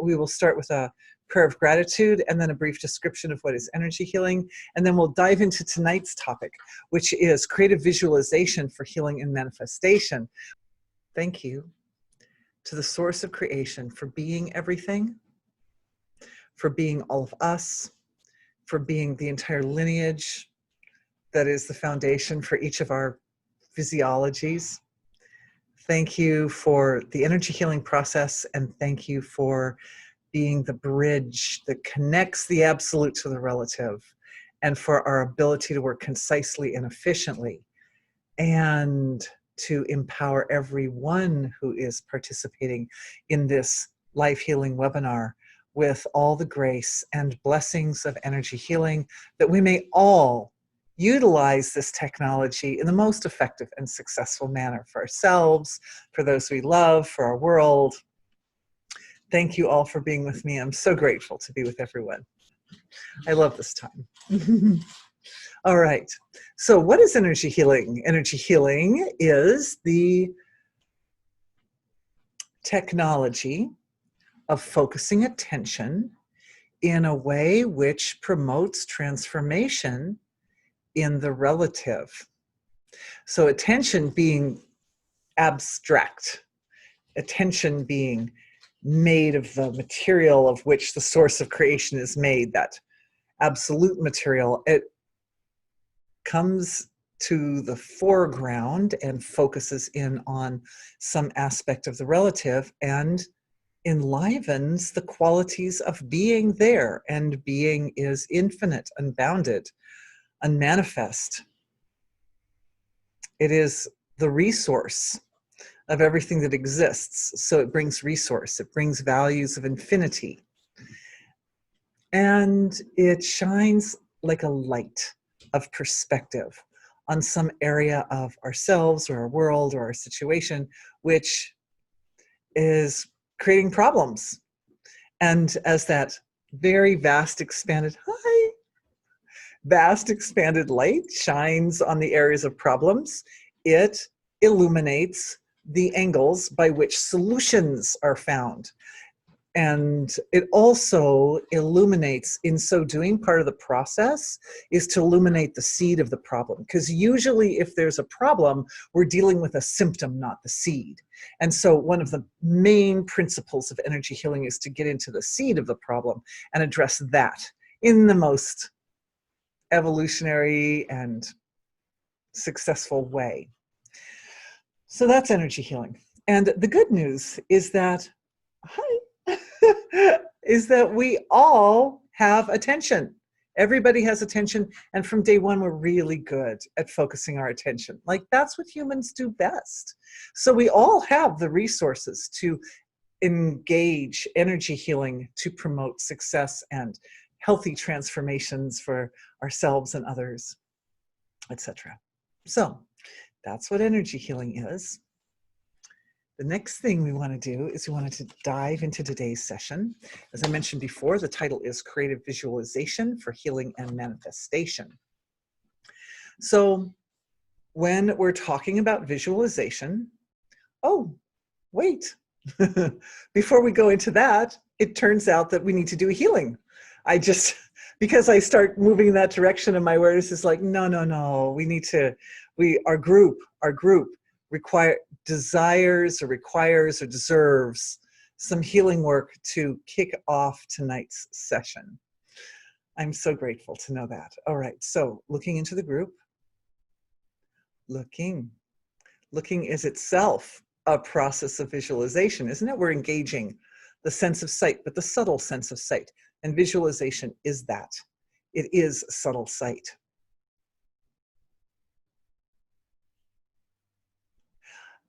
we will start with a prayer of gratitude and then a brief description of what is energy healing. And then we'll dive into tonight's topic, which is creative visualization for healing and manifestation. Thank you to the source of creation for being everything, for being all of us, for being the entire lineage that is the foundation for each of our physiologies. Thank you for the energy healing process, and thank you for being the bridge that connects the absolute to the relative, and for our ability to work concisely and efficiently, and to empower everyone who is participating in this life healing webinar with all the grace and blessings of energy healing, that we may all utilize this technology in the most effective and successful manner for ourselves, for those we love, for our world. Thank you all for being with me. I'm so grateful to be with everyone. I love this time. All right. So what is energy healing? Energy healing is the technology of focusing attention in a way which promotes transformation in the relative. So attention being abstract, attention being made of the material of which the source of creation is made, that absolute material, it comes to the foreground and focuses in on some aspect of the relative and enlivens the qualities of being there. And being is infinite, unbounded, unmanifest. It is the resource of everything that exists. So it brings resource, it brings values of infinity. And it shines like a light of perspective on some area of ourselves or our world or our situation, which is creating problems. And as that very vast expanded light shines on the areas of problems, it illuminates the angles by which solutions are found. And it also illuminates, in so doing, part of the process is to illuminate the seed of the problem. Because usually if there's a problem, we're dealing with a symptom, not the seed. And so one of the main principles of energy healing is to get into the seed of the problem and address that in the most evolutionary and successful way. So that's energy healing. And the good news is that, is that we all have attention. Everybody has attention. And from day one, we're really good at focusing our attention. Like, that's what humans do best. So we all have the resources to engage energy healing to promote success and healthy transformations for ourselves and others, etc. So that's what energy healing is. The next thing we want to do is we wanted to dive into today's session. As I mentioned before, the title is Creative Visualization for Healing and Manifestation. So when we're talking about visualization, oh, wait, before we go into that, it turns out that we need to do a healing. Because I start moving in that direction and my awareness is like, no, our group desires or requires or deserves some healing work to kick off tonight's session. I'm so grateful to know that. All right, so looking into the group. Looking is itself a process of visualization, isn't it? We're engaging the sense of sight, but the subtle sense of sight. And visualization is that. It is subtle sight.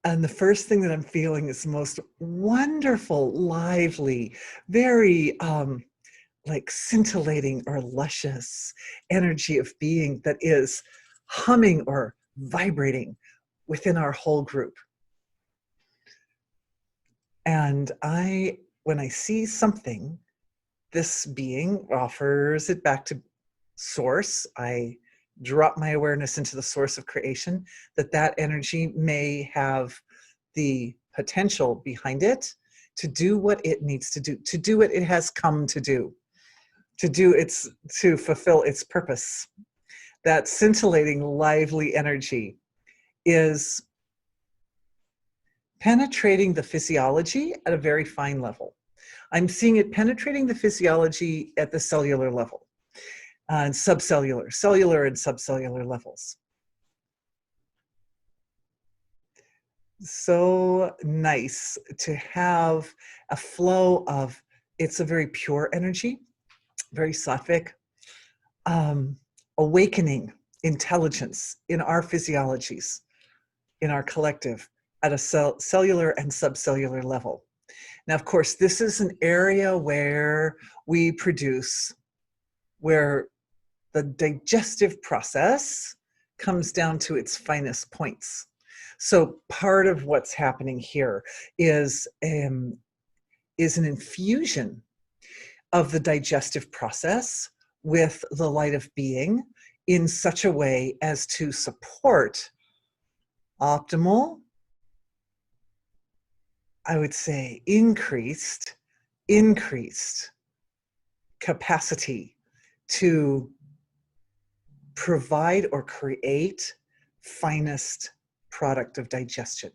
And the first thing that I'm feeling is the most wonderful, lively, very like scintillating or luscious energy of being that is humming or vibrating within our whole group. And when I see something, this being offers it back to source. I drop my awareness into the source of creation, that energy may have the potential behind it to do what it needs to do what it has come to do, to fulfill its purpose. That scintillating, lively energy is penetrating the physiology at a very fine level. I'm seeing it penetrating the physiology at the cellular level, and subcellular, cellular and subcellular levels. So nice to have a flow of, it's a very pure energy, very sattvic, awakening intelligence in our physiologies, in our collective, at a cellular and subcellular level. Now, of course, this is an area where we produce, where the digestive process comes down to its finest points. So part of what's happening here is an infusion of the digestive process with the light of being in such a way as to support optimal, I would say increased capacity to provide or create finest product of digestion.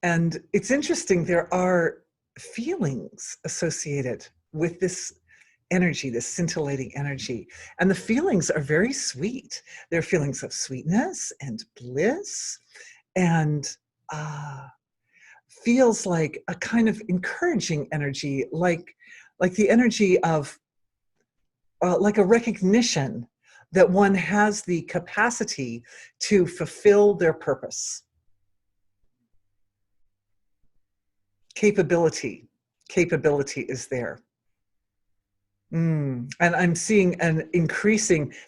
And it's interesting, there are feelings associated with this energy, this scintillating energy. And the feelings are very sweet. They're feelings of sweetness and bliss, and feels like a kind of encouraging energy, like the energy of like a recognition that one has the capacity to fulfill their purpose. Capability is there. And I'm seeing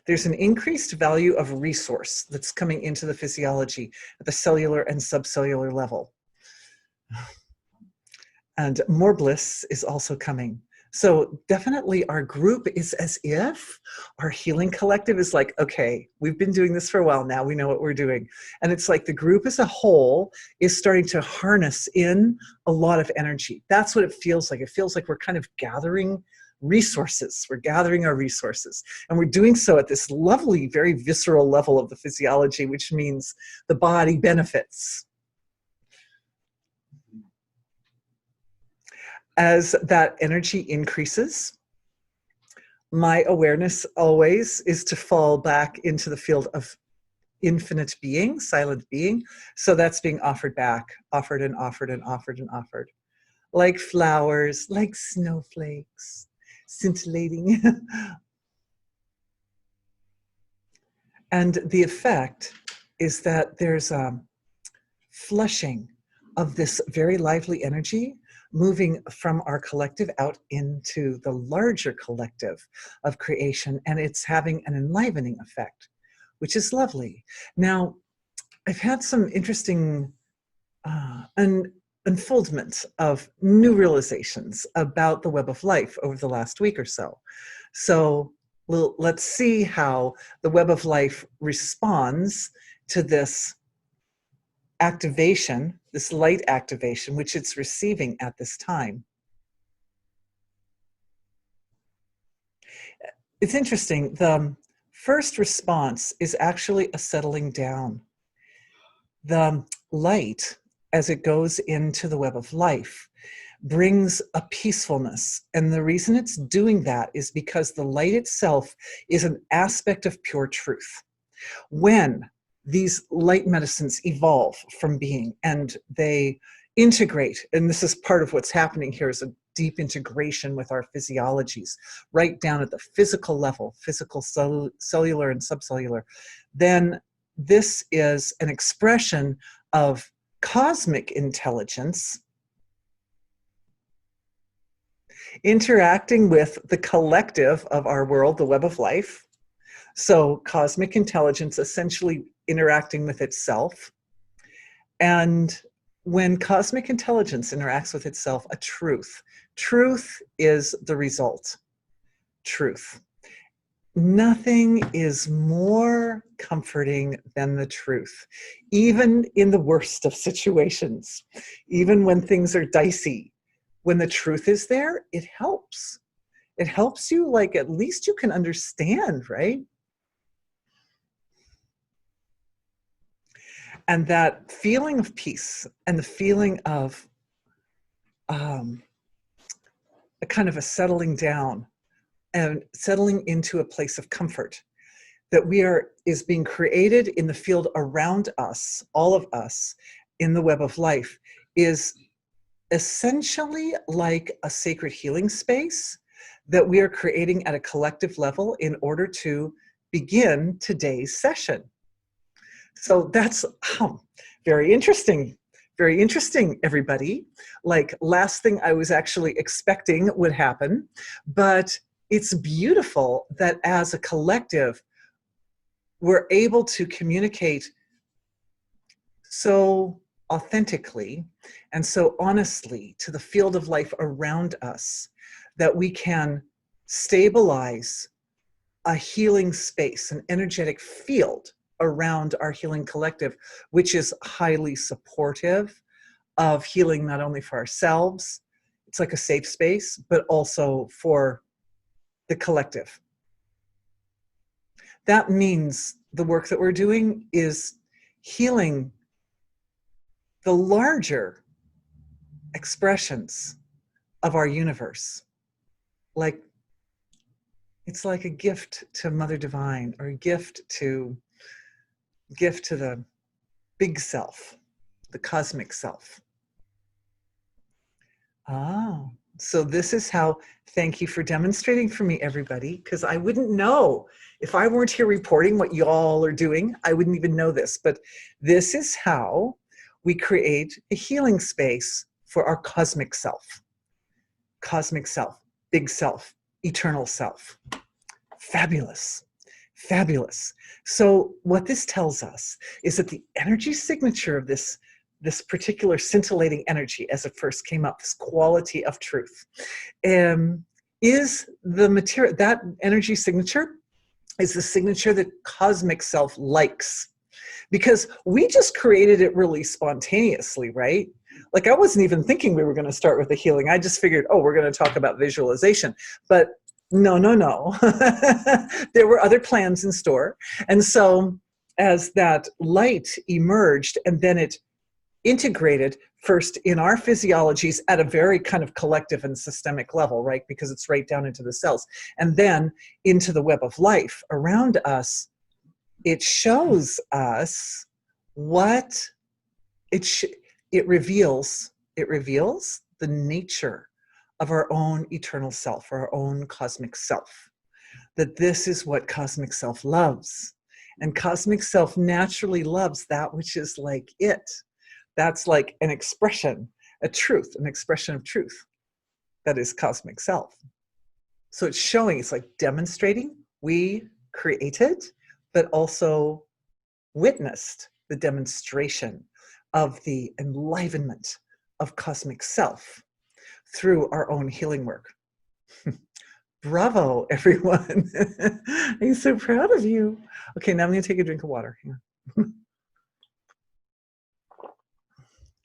there's an increased value of resource that's coming into the physiology at the cellular and subcellular level. And more bliss is also coming. So definitely our group is as if our healing collective is like, okay, we've been doing this for a while now, we know what we're doing. And it's like the group as a whole is starting to harness in a lot of energy. That's what it feels like. It feels like we're kind of gathering resources. We're gathering our resources. And we're doing so at this lovely, very visceral level of the physiology, which means the body benefits. As that energy increases, my awareness always is to fall back into the field of infinite being, silent being. So that's being offered back, offered and offered and offered and offered. Like flowers, like snowflakes, scintillating. And the effect is that there's a flushing of this very lively energy moving from our collective out into the larger collective of creation, and it's having an enlivening effect, which is lovely. Now, I've had some interesting unfoldment of new realizations about the web of life over the last week or so. So let's see how the web of life responds to this activation, this light activation, which it's receiving at this time. It's interesting, the first response is actually a settling down. The light, as it goes into the web of life, brings a peacefulness. And the reason it's doing that is because the light itself is an aspect of pure truth. When these light medicines evolve from being and they integrate, and this is part of what's happening here, is a deep integration with our physiologies, right down at the physical level, physical, cellular and subcellular, then this is an expression of cosmic intelligence interacting with the collective of our world, the web of life. So cosmic intelligence essentially interacting with itself. And when cosmic intelligence interacts with itself, a truth is the result. Truth. Nothing is more comforting than the truth, even in the worst of situations, even when things are dicey. When the truth is there, it helps. It helps you, like, at least you can understand, right? And that feeling of peace and the feeling of a kind of a settling down and settling into a place of comfort that is being created in the field around us, all of us, in the web of life, is essentially like a sacred healing space that we are creating at a collective level in order to begin today's session. So that's very interesting. Very interesting, everybody. Like, last thing I was actually expecting would happen, but it's beautiful that as a collective, we're able to communicate so authentically and so honestly to the field of life around us that we can stabilize a healing space, an energetic field around our healing collective, which is highly supportive of healing, not only for ourselves, it's like a safe space, but also for the collective. That means the work that we're doing is healing the larger expressions of our universe. Like, it's like a gift to Mother Divine, or a gift to the big self, the cosmic self. So this is how, thank you for demonstrating for me, everybody, because I wouldn't know. If I weren't here reporting what y'all are doing, I wouldn't even know this. But this is how we create a healing space for our cosmic self, big self, eternal self. Fabulous. Fabulous. So what this tells us is that the energy signature of this particular scintillating energy, as it first came up, this quality of truth, is the material. That energy signature is the signature that cosmic self likes, because we just created it really spontaneously, right? Like, I wasn't even thinking we were going to start with the healing. I just figured, oh, we're going to talk about visualization. But no. There were other plans in store. And so as that light emerged, and then it integrated first in our physiologies at a very kind of collective and systemic level, right? Because it's right down into the cells. And then into the web of life around us, it shows us what it reveals the nature of our own eternal self, our own cosmic self, that this is what cosmic self loves. And cosmic self naturally loves that which is like it. That's like an expression, an expression of truth. That is cosmic self. So it's showing, it's like demonstrating we created, but also witnessed the demonstration of the enlivenment of cosmic self through our own healing work. Bravo, everyone. I'm so proud of you. Okay, now I'm going to take a drink of water. Yeah.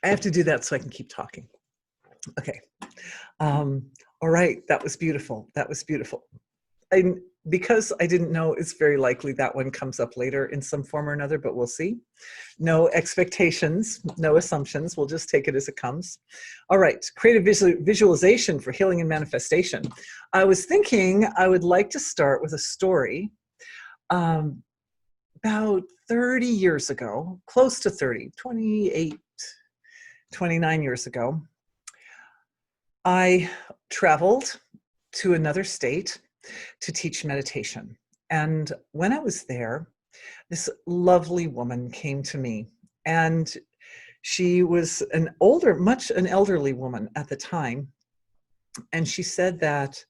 I have to do that so I can keep talking. Okay. All right, that was beautiful. That was beautiful. Because I didn't know, it's very likely that one comes up later in some form or another, but we'll see. No expectations, no assumptions. We'll just take it as it comes. All right, creative visualization for healing and manifestation. I was thinking I would like to start with a story. About 30 years ago, close to 30, 28, 29 years ago, I traveled to another state to teach meditation. And when I was there, this lovely woman came to me, and she was an elderly woman at the time. And she said that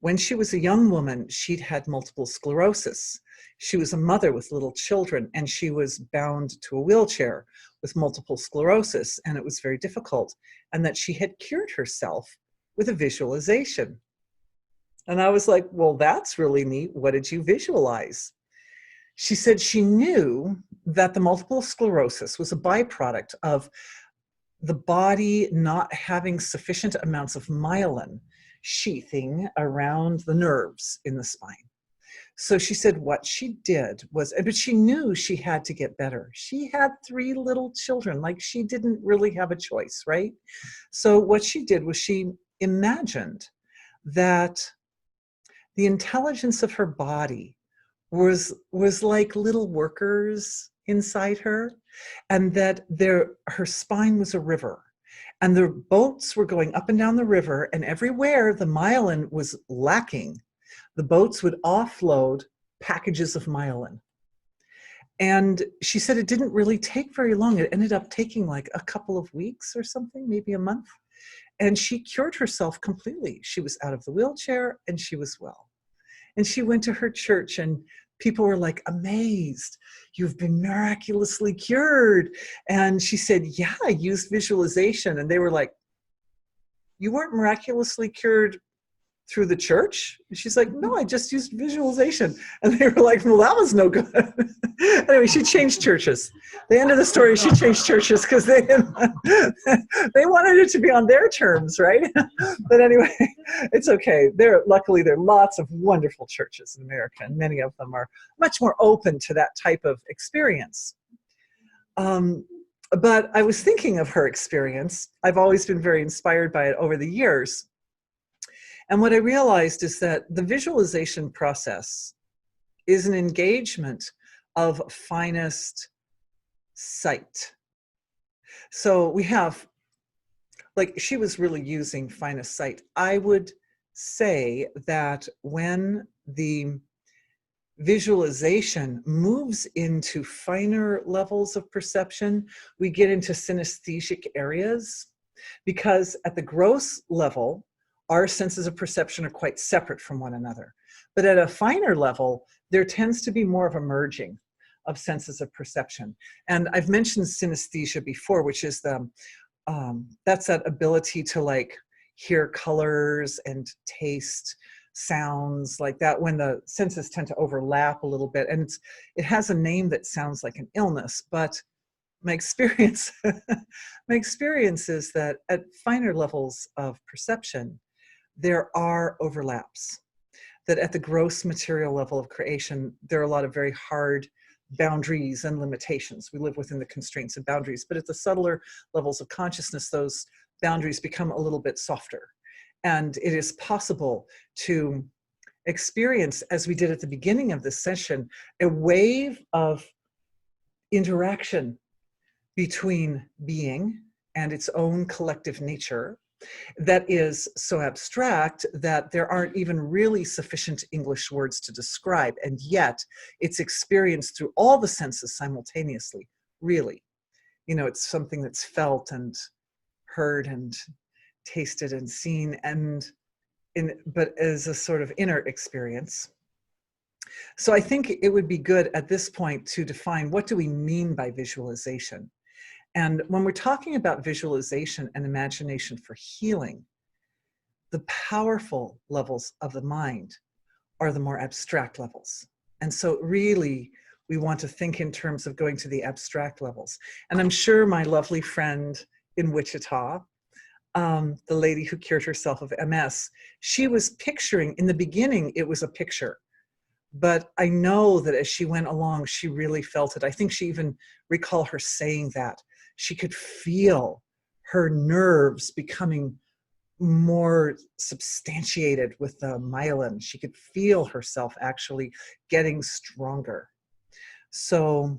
when she was a young woman, she'd had multiple sclerosis. She was a mother with little children, and she was bound to a wheelchair with multiple sclerosis, and it was very difficult. And that she had cured herself with a visualization. And I was like, well, that's really neat. What did you visualize? She said she knew that the multiple sclerosis was a byproduct of the body not having sufficient amounts of myelin sheathing around the nerves in the spine. So she said what she did was, but she knew she had to get better. She had 3 little children, like she didn't really have a choice, right? So what she did was she imagined that the intelligence of her body was like little workers inside her, and that her spine was a river, and the boats were going up and down the river, and everywhere the myelin was lacking, the boats would offload packages of myelin. And she said it didn't really take very long. It ended up taking like a couple of weeks or something, maybe a month. And she cured herself completely. She was out of the wheelchair and she was well. And she went to her church and people were like amazed. You've been miraculously cured. And she said, yeah, I used visualization. And they were like, you weren't miraculously cured through the church? And she's like, no, I just used visualization. And they were like, well, that was no good. Anyway, she changed churches. The end of the story, she changed churches because they wanted it to be on their terms, right? But anyway, it's okay. Luckily, there are lots of wonderful churches in America, and many of them are much more open to that type of experience. But I was thinking of her experience. I've always been very inspired by it over the years. And what I realized is that the visualization process is an engagement of finest sight. So we have, like, she was really using finest sight. I would say that when the visualization moves into finer levels of perception, we get into synesthesic areas, because at the gross level, our senses of perception are quite separate from one another. But at a finer level, there tends to be more of a merging of senses of perception. And I've mentioned synesthesia before, which is that's that ability to like hear colors and taste sounds like that, when the senses tend to overlap a little bit. And it has a name that sounds like an illness, but my experience is that at finer levels of perception, there are overlaps. That at the gross material level of creation, there are a lot of very hard boundaries and limitations. We live within the constraints and boundaries, but at the subtler levels of consciousness, those boundaries become a little bit softer. And it is possible to experience, as we did at the beginning of this session, a wave of interaction between being and its own collective nature that is so abstract that there aren't even really sufficient English words to describe, and yet it's experienced through all the senses simultaneously, really. You know, it's something that's felt and heard and tasted and seen, but as a sort of inner experience. So I think it would be good at this point to define, what do we mean by visualization? And when we're talking about visualization and imagination for healing, the powerful levels of the mind are the more abstract levels. And so really, we want to think in terms of going to the abstract levels. And I'm sure my lovely friend in Wichita, the lady who cured herself of MS, she was picturing, in the beginning, it was a picture. But I know that as she went along, she really felt it. I think she even recalled her saying that. She could feel her nerves becoming more substantiated with the myelin. She could feel herself actually getting stronger. So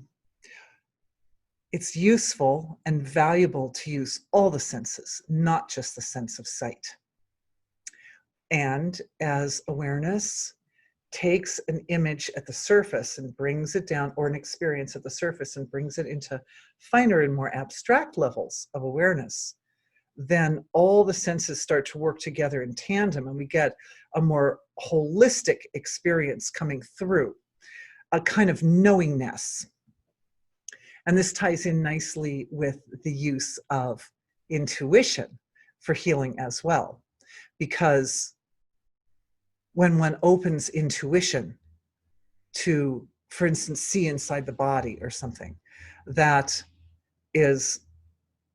it's useful and valuable to use all the senses, not just the sense of sight. And as awareness takes an image at the surface and brings it down, or an experience at the surface and brings it into finer and more abstract levels of awareness, then all the senses start to work together in tandem, and we get a more holistic experience coming through, a kind of knowingness. And this ties in nicely with the use of intuition for healing as well, because when one opens intuition to, for instance, see inside the body or something, that is,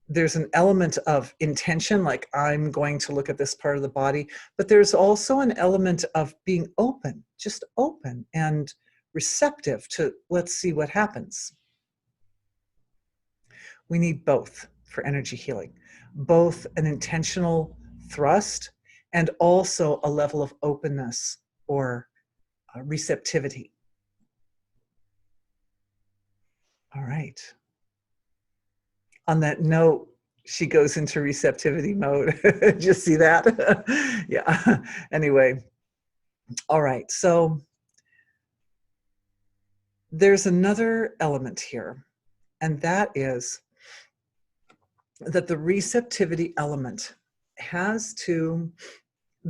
there's an element of intention, like I'm going to look at this part of the body, but there's also an element of being open, just open and receptive to, let's see what happens. We need both for energy healing, both an intentional thrust and also a level of openness or receptivity. All right. On that note, she goes into receptivity mode. Did you see that? Yeah. Anyway. All right. So there's another element here, and that is that the receptivity element has to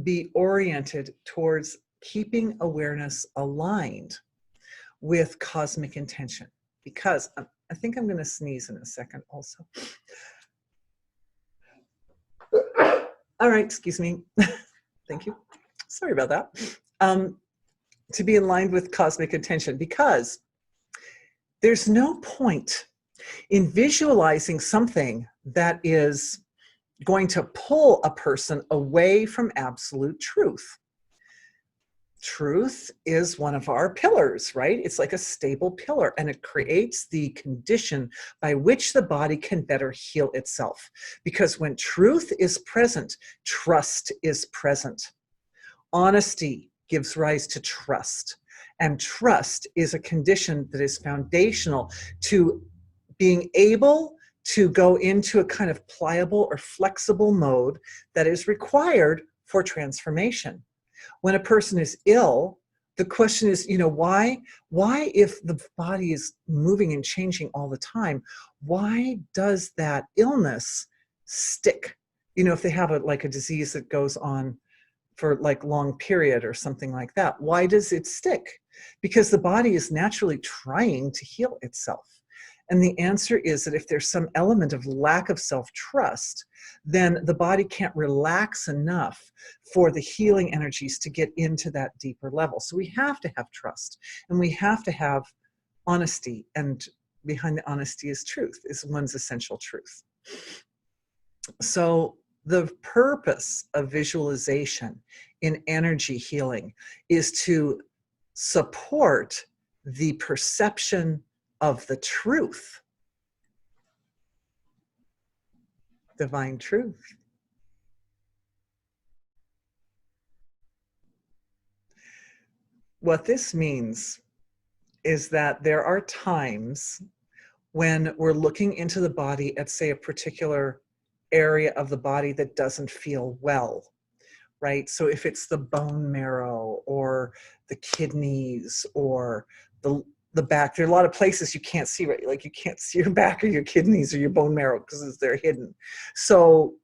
be oriented towards keeping awareness aligned with cosmic intention. Because I think I'm going to sneeze in a second also. All right, excuse me. Thank you. Sorry about that. To be aligned with cosmic intention, because there's no point in visualizing something that is going to pull a person away from absolute truth. Truth is one of our pillars, right? It's like a stable pillar, and it creates the condition by which the body can better heal itself. Because when truth is present, trust is present. Honesty gives rise to trust, and trust is a condition that is foundational to being able to go into a kind of pliable or flexible mode that is required for transformation. When a person is ill, the question is, why if the body is moving and changing all the time, why does that illness stick? If they have a disease that goes on for long period or something like that, why does it stick? Because the body is naturally trying to heal itself. And the answer is that if there's some element of lack of self-trust, then the body can't relax enough for the healing energies to get into that deeper level. So we have to have trust, and we have to have honesty, and behind the honesty is truth, is one's essential truth. So the purpose of visualization in energy healing is to support the perception of the truth, divine truth. What this means is that there are times when we're looking into the body at, say, a particular area of the body that doesn't feel well, right? So if it's the bone marrow or the kidneys or the back, there are a lot of places you can't see, right? Like you can't see your back or your kidneys or your bone marrow because they're hidden. So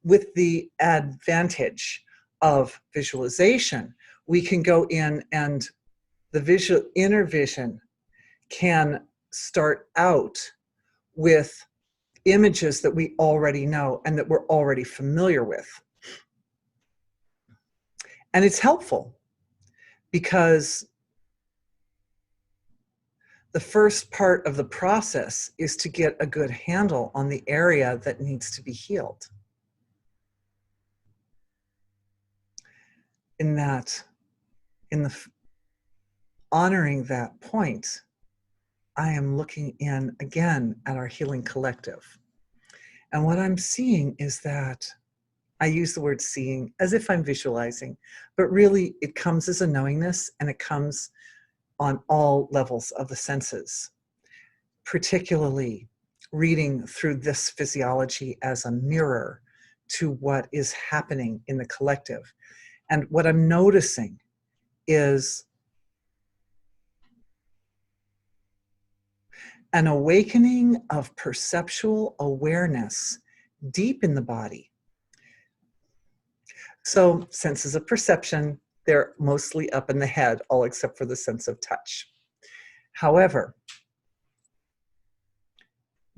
with the advantage of visualization, we can go in, and the inner vision can start out with images that we already know and that we're already familiar with. And it's helpful because the first part of the process is to get a good handle on the area that needs to be healed. In honoring that point, I am looking in again at our healing collective. And what I'm seeing is that I use the word seeing as if I'm visualizing, but really it comes as a knowingness, and it comes on all levels of the senses, particularly reading through this physiology as a mirror to what is happening in the collective. And what I'm noticing is an awakening of perceptual awareness deep in the body. So senses of perception, they're mostly up in the head, all except for the sense of touch. However,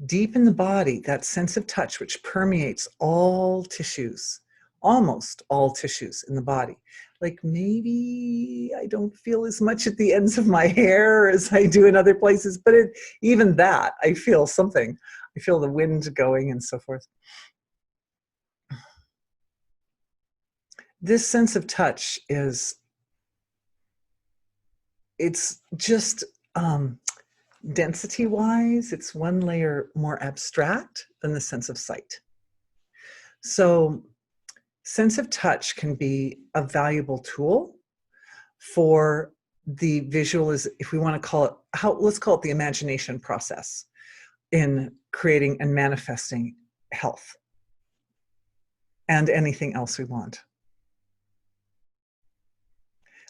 deep in the body, that sense of touch, which permeates all tissues, almost all tissues in the body, like maybe I don't feel as much at the ends of my hair as I do in other places, but even that, I feel something. I feel the wind going and so forth. This sense of touch it's just density-wise, it's one layer more abstract than the sense of sight. So sense of touch can be a valuable tool for the if we want to call it, let's call it the imagination process in creating and manifesting health and anything else we want.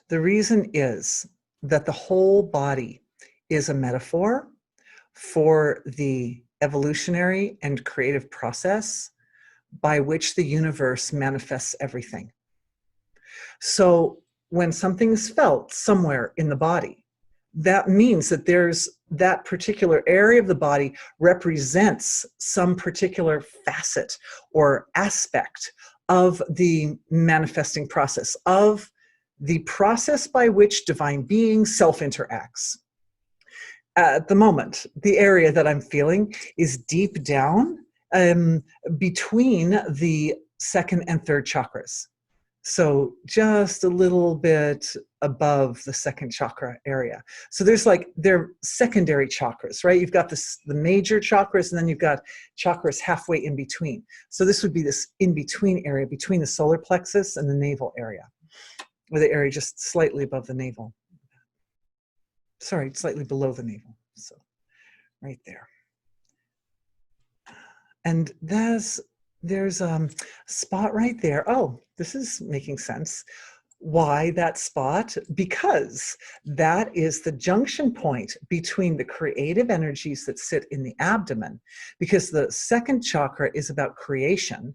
The reason is that the whole body is a metaphor for the evolutionary and creative process by which the universe manifests everything. So when something is felt somewhere in the body, that means that there's that particular area of the body represents some particular facet or aspect of the manifesting process, of the process by which divine being self-interacts. At the moment, the area that I'm feeling is deep down between the second and third chakras. So just a little bit above the second chakra area. So they're secondary chakras, right? You've got the major chakras, and then you've got chakras halfway in between. So this would be this in-between area between the solar plexus and the navel area, or the area just slightly above the navel. Sorry, slightly below the navel. So right there. And there's a spot right there. Oh, this is making sense. Why that spot? Because that is the junction point between the creative energies that sit in the abdomen, because the second chakra is about creation,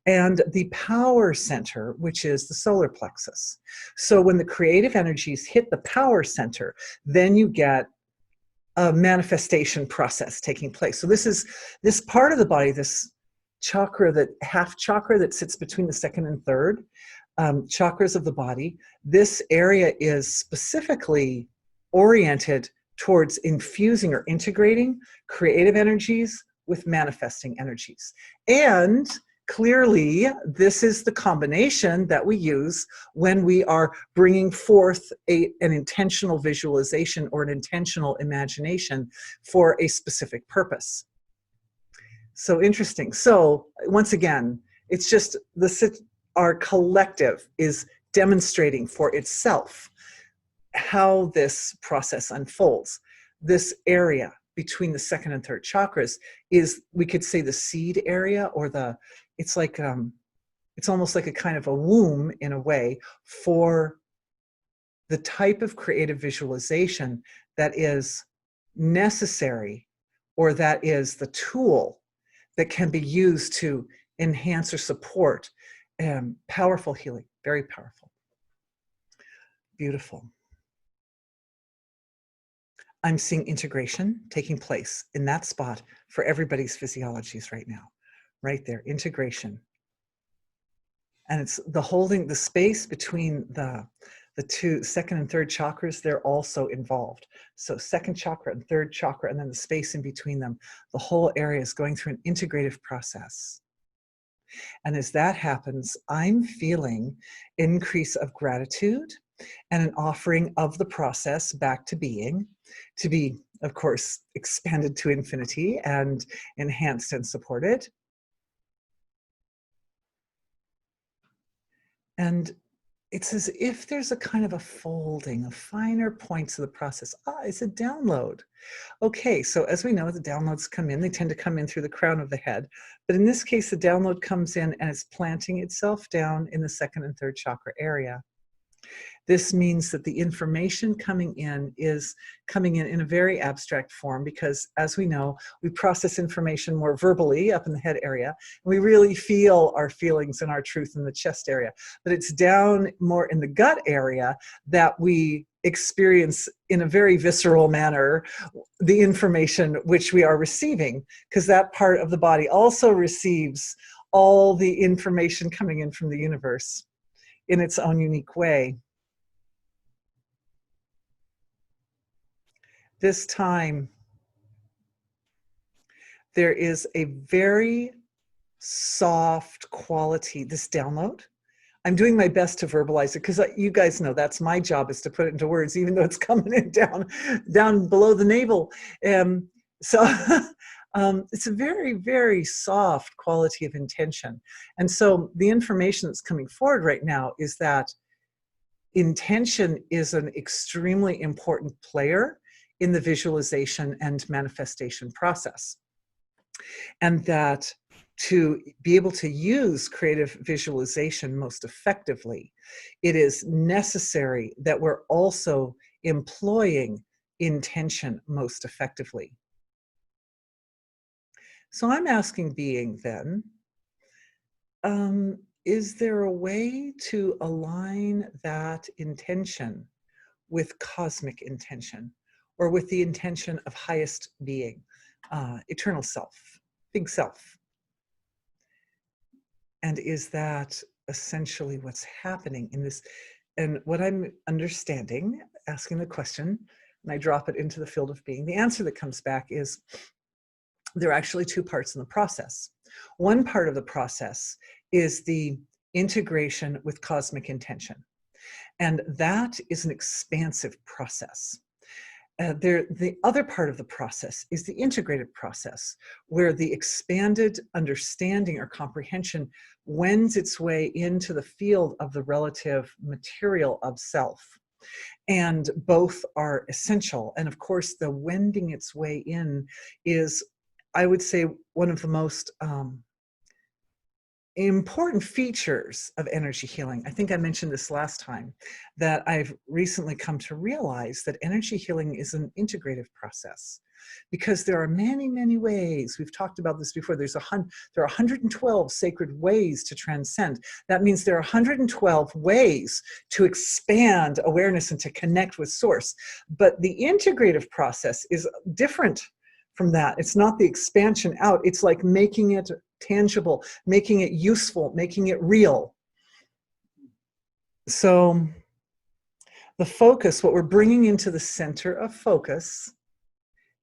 and the power center, which is the solar plexus. So when the creative energies hit the power center, then you get a manifestation process taking place. So this part of the body, this chakra, half chakra that sits between the second and third chakras of the body, this area is specifically oriented towards infusing or integrating creative energies with manifesting energies. And clearly, this is the combination that we use when we are bringing forth an intentional visualization or an intentional imagination for a specific purpose. So interesting. So once again, it's just our collective is demonstrating for itself how this process unfolds. This area between the second and third chakras is, we could say, the seed area, or it's like it's almost like a kind of a womb in a way for the type of creative visualization that is necessary, or that is the tool that can be used to enhance or support powerful healing. Very powerful. Beautiful. I'm seeing integration taking place in that spot for everybody's physiologies right now. Right there, integration. And it's the holding, the space between the two second and third chakras, they're also involved. So second chakra and third chakra, and then the space in between them, the whole area is going through an integrative process. And as that happens, I'm feeling increase of gratitude and an offering of the process back to being, to be, of course, expanded to infinity and enhanced and supported. And it's as if there's a kind of a folding of finer points of the process. It's a download. Okay, so as we know, the downloads come in. They tend to come in through the crown of the head. But in this case, the download comes in and it's planting itself down in the second and third chakra area. This means that the information coming in is coming in a very abstract form, because as we know, we process information more verbally up in the head area. And we really feel our feelings and our truth in the chest area. But it's down more in the gut area that we experience in a very visceral manner the information which we are receiving, because that part of the body also receives all the information coming in from the universe in its own unique way. This time, there is a very soft quality, this download. I'm doing my best to verbalize it because you guys know that's my job, is to put it into words, even though it's coming in down below the navel. So it's a very, very soft quality of intention. And so the information that's coming forward right now is that intention is an extremely important player in the visualization and manifestation process. And that to be able to use creative visualization most effectively, it is necessary that we're also employing intention most effectively. So I'm asking being then, is there a way to align that intention with cosmic intention, or with the intention of highest being, eternal self, big self? And is that essentially what's happening in this? And what I'm understanding, asking the question, and I drop it into the field of being, the answer that comes back is there are actually two parts in the process. One part of the process is the integration with cosmic intention. And that is an expansive process. The other part of the process is the integrated process, where the expanded understanding or comprehension wends its way into the field of the relative material of self. And both are essential. And of course, the wending its way in is, I would say, one of the most important features of energy healing. I think I mentioned this last time, that I've recently come to realize that energy healing is an integrative process, because there are many, many ways. We've talked about this before. There are 112 sacred ways to transcend. That means there are 112 ways to expand awareness and to connect with source. But the integrative process is different from that. It's not the expansion out. It's like making it tangible, making it useful, making it real. So the focus, what we're bringing into the center of focus,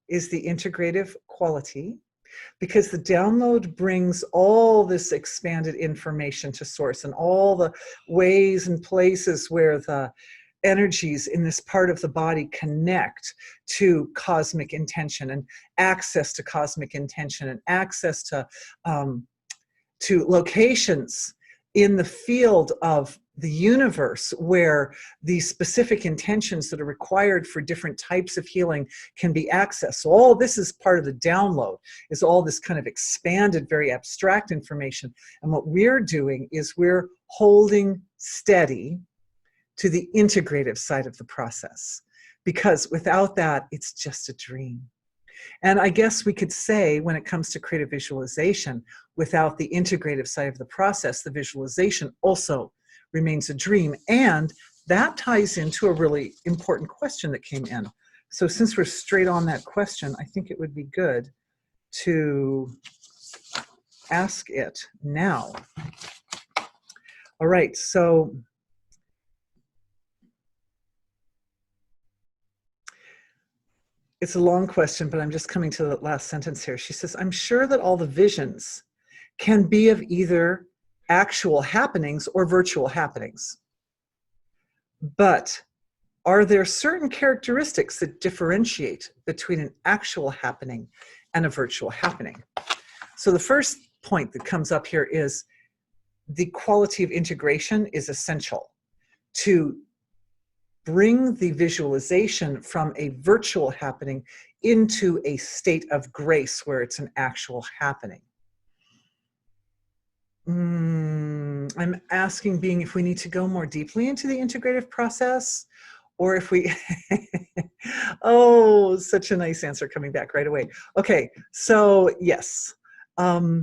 is the integrative quality, because the download brings all this expanded information to source, and all the ways and places where the energies in this part of the body connect to cosmic intention, and access to cosmic intention, and access to locations in the field of the universe where the specific intentions that are required for different types of healing can be accessed. So all this is part of the download, is all this kind of expanded, very abstract information. And what we're doing is we're holding steady to the integrative side of the process, because without that, it's just a dream. And I guess we could say, when it comes to creative visualization, without the integrative side of the process, the visualization also remains a dream. And that ties into a really important question that came in. So since we're straight on that question, I think it would be good to ask it now. All right, so it's a long question, but I'm just coming to the last sentence here. She says, I'm sure that all the visions can be of either actual happenings or virtual happenings. But are there certain characteristics that differentiate between an actual happening and a virtual happening? So the first point that comes up here is the quality of integration is essential to bring the visualization from a virtual happening into a state of grace where it's an actual happening. I'm asking being if we need to go more deeply into the integrative process, or if we, oh, such a nice answer coming back right away. Okay, so yes. I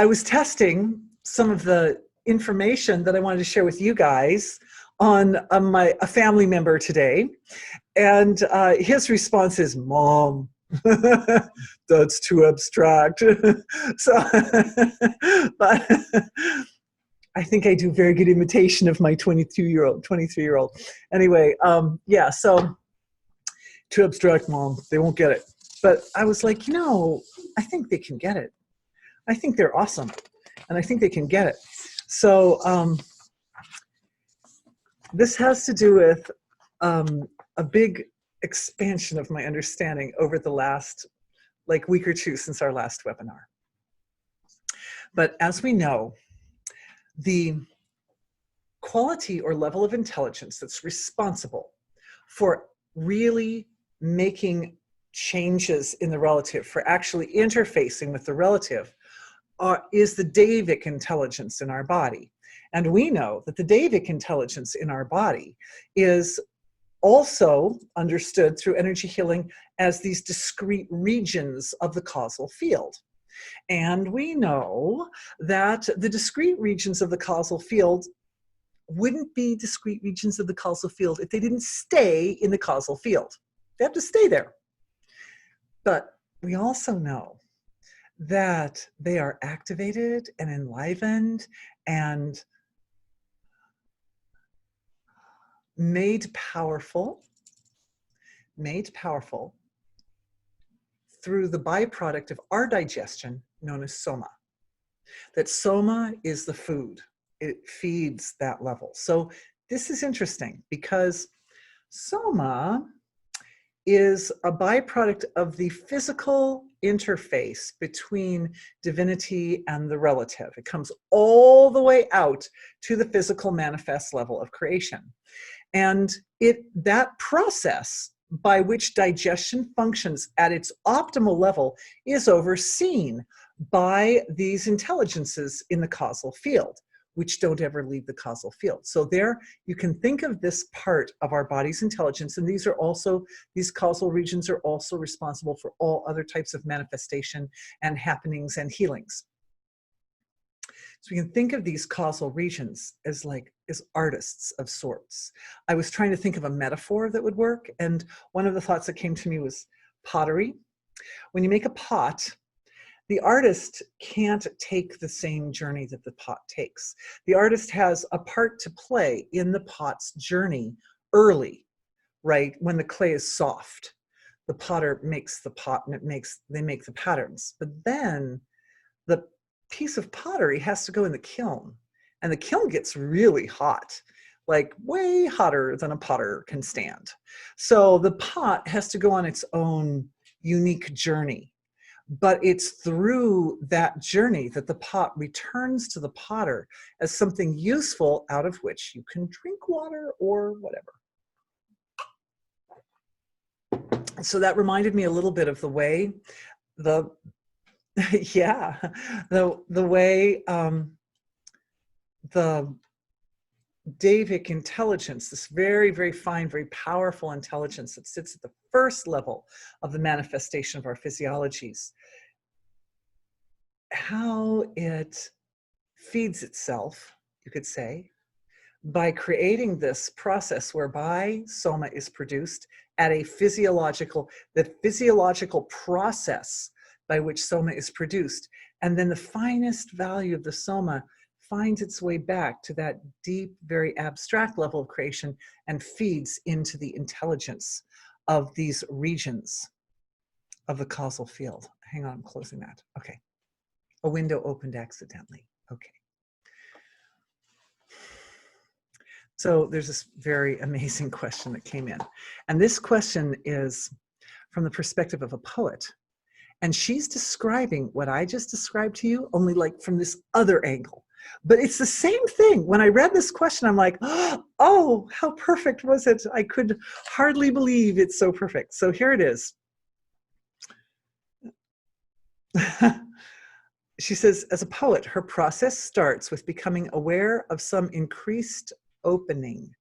was testing some of the information that I wanted to share with you guys on a family member today, and his response is, Mom, that's too abstract. So, but I think I do very good imitation of my 23-year-old. Anyway, yeah, so too abstract, Mom. They won't get it. But I was like, I think they can get it. I think they're awesome. And I think they can get it. So this has to do with a big expansion of my understanding over the last week or two since our last webinar. But as we know, the quality or level of intelligence that's responsible for really making changes in the relative, for actually interfacing with the relative, is the Deitic intelligence in our body. And we know that the Deitic intelligence in our body is also understood through energy healing as these discrete regions of the causal field. And we know that the discrete regions of the causal field wouldn't be discrete regions of the causal field if they didn't stay in the causal field. They have to stay there. But we also know that they are activated and enlivened and made powerful through the byproduct of our digestion known as soma. That soma is the food. It feeds that level. So this is interesting because soma is a byproduct of the physical interface between divinity and the relative. It comes all the way out to the physical manifest level of creation. And that process by which digestion functions at its optimal level is overseen by these intelligences in the causal field, which don't ever leave the causal field. So there you can think of this part of our body's intelligence, and these causal regions are also responsible for all other types of manifestation and happenings and healings. So we can think of these causal regions as artists of sorts. I was trying to think of a metaphor that would work, and one of the thoughts that came to me was pottery. When you make a pot, the artist can't take the same journey that the pot takes. The artist has a part to play in the pot's journey early, right? When the clay is soft, the potter makes the pot and they make the patterns. But then the piece of pottery has to go in the kiln, and the kiln gets really hot, way hotter than a potter can stand. So the pot has to go on its own unique journey. But it's through that journey that the pot returns to the potter as something useful out of which you can drink water or whatever. So that reminded me a little bit of the way the way the Deitic intelligence, this very, very fine, very powerful intelligence that sits at the first level of the manifestation of our physiologies, how it feeds itself, you could say, by creating this process whereby soma is produced at the physiological process by which soma is produced. And then the finest value of the soma finds its way back to that deep, very abstract level of creation and feeds into the intelligence of these regions of the causal field. Hang on, I'm closing that. Okay. A window opened accidentally. Okay. So there's this very amazing question that came in. And this question is from the perspective of a poet. And she's describing what I just described to you, only from this other angle. But it's the same thing. When I read this question, I'm like, oh, how perfect was it? I could hardly believe it's so perfect. So here it is. She says, as a poet, her process starts with becoming aware of some increased opening,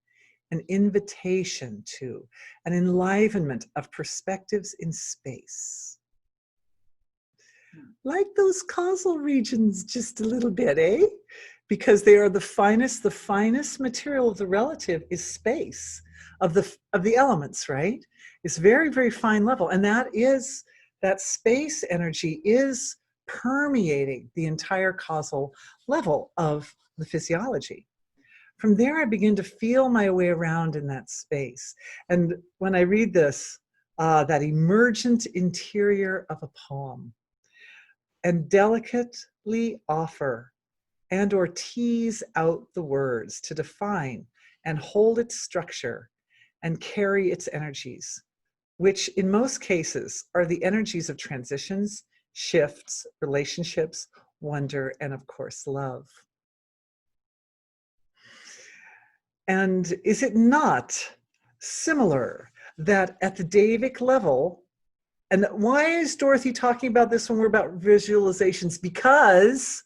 an invitation to, an enlivenment of perspectives in space. Like those causal regions just a little bit, eh? Because they are the finest material of the relative is space, of the elements, right? It's very, very fine level. And that space energy is permeating the entire causal level of the physiology. From there, I begin to feel my way around in that space. And when I read this, that emergent interior of a poem, and delicately offer and or tease out the words to define and hold its structure and carry its energies, which in most cases are the energies of transitions, shifts, relationships, wonder, and of course, love. And is it not similar that at the Deitic level, and why is Dorothy talking about this when we're about visualizations? Because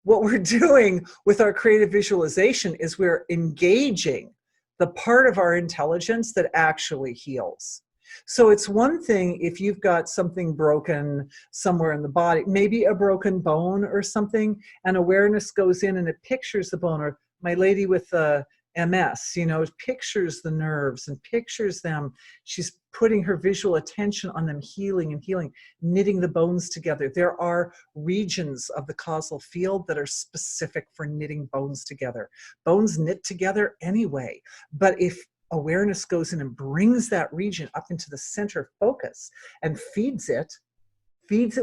what we're doing with our creative visualization is we're engaging the part of our intelligence that actually heals. So it's one thing if you've got something broken somewhere in the body, maybe a broken bone or something, and awareness goes in and it pictures the bone, or my lady with the MS, you know, pictures the nerves and pictures them. She's putting her visual attention on them healing and healing, knitting the bones together. There are regions of the causal field that are specific for knitting bones together. Bones knit together anyway, but if awareness goes in and brings that region up into the center of focus and feeds it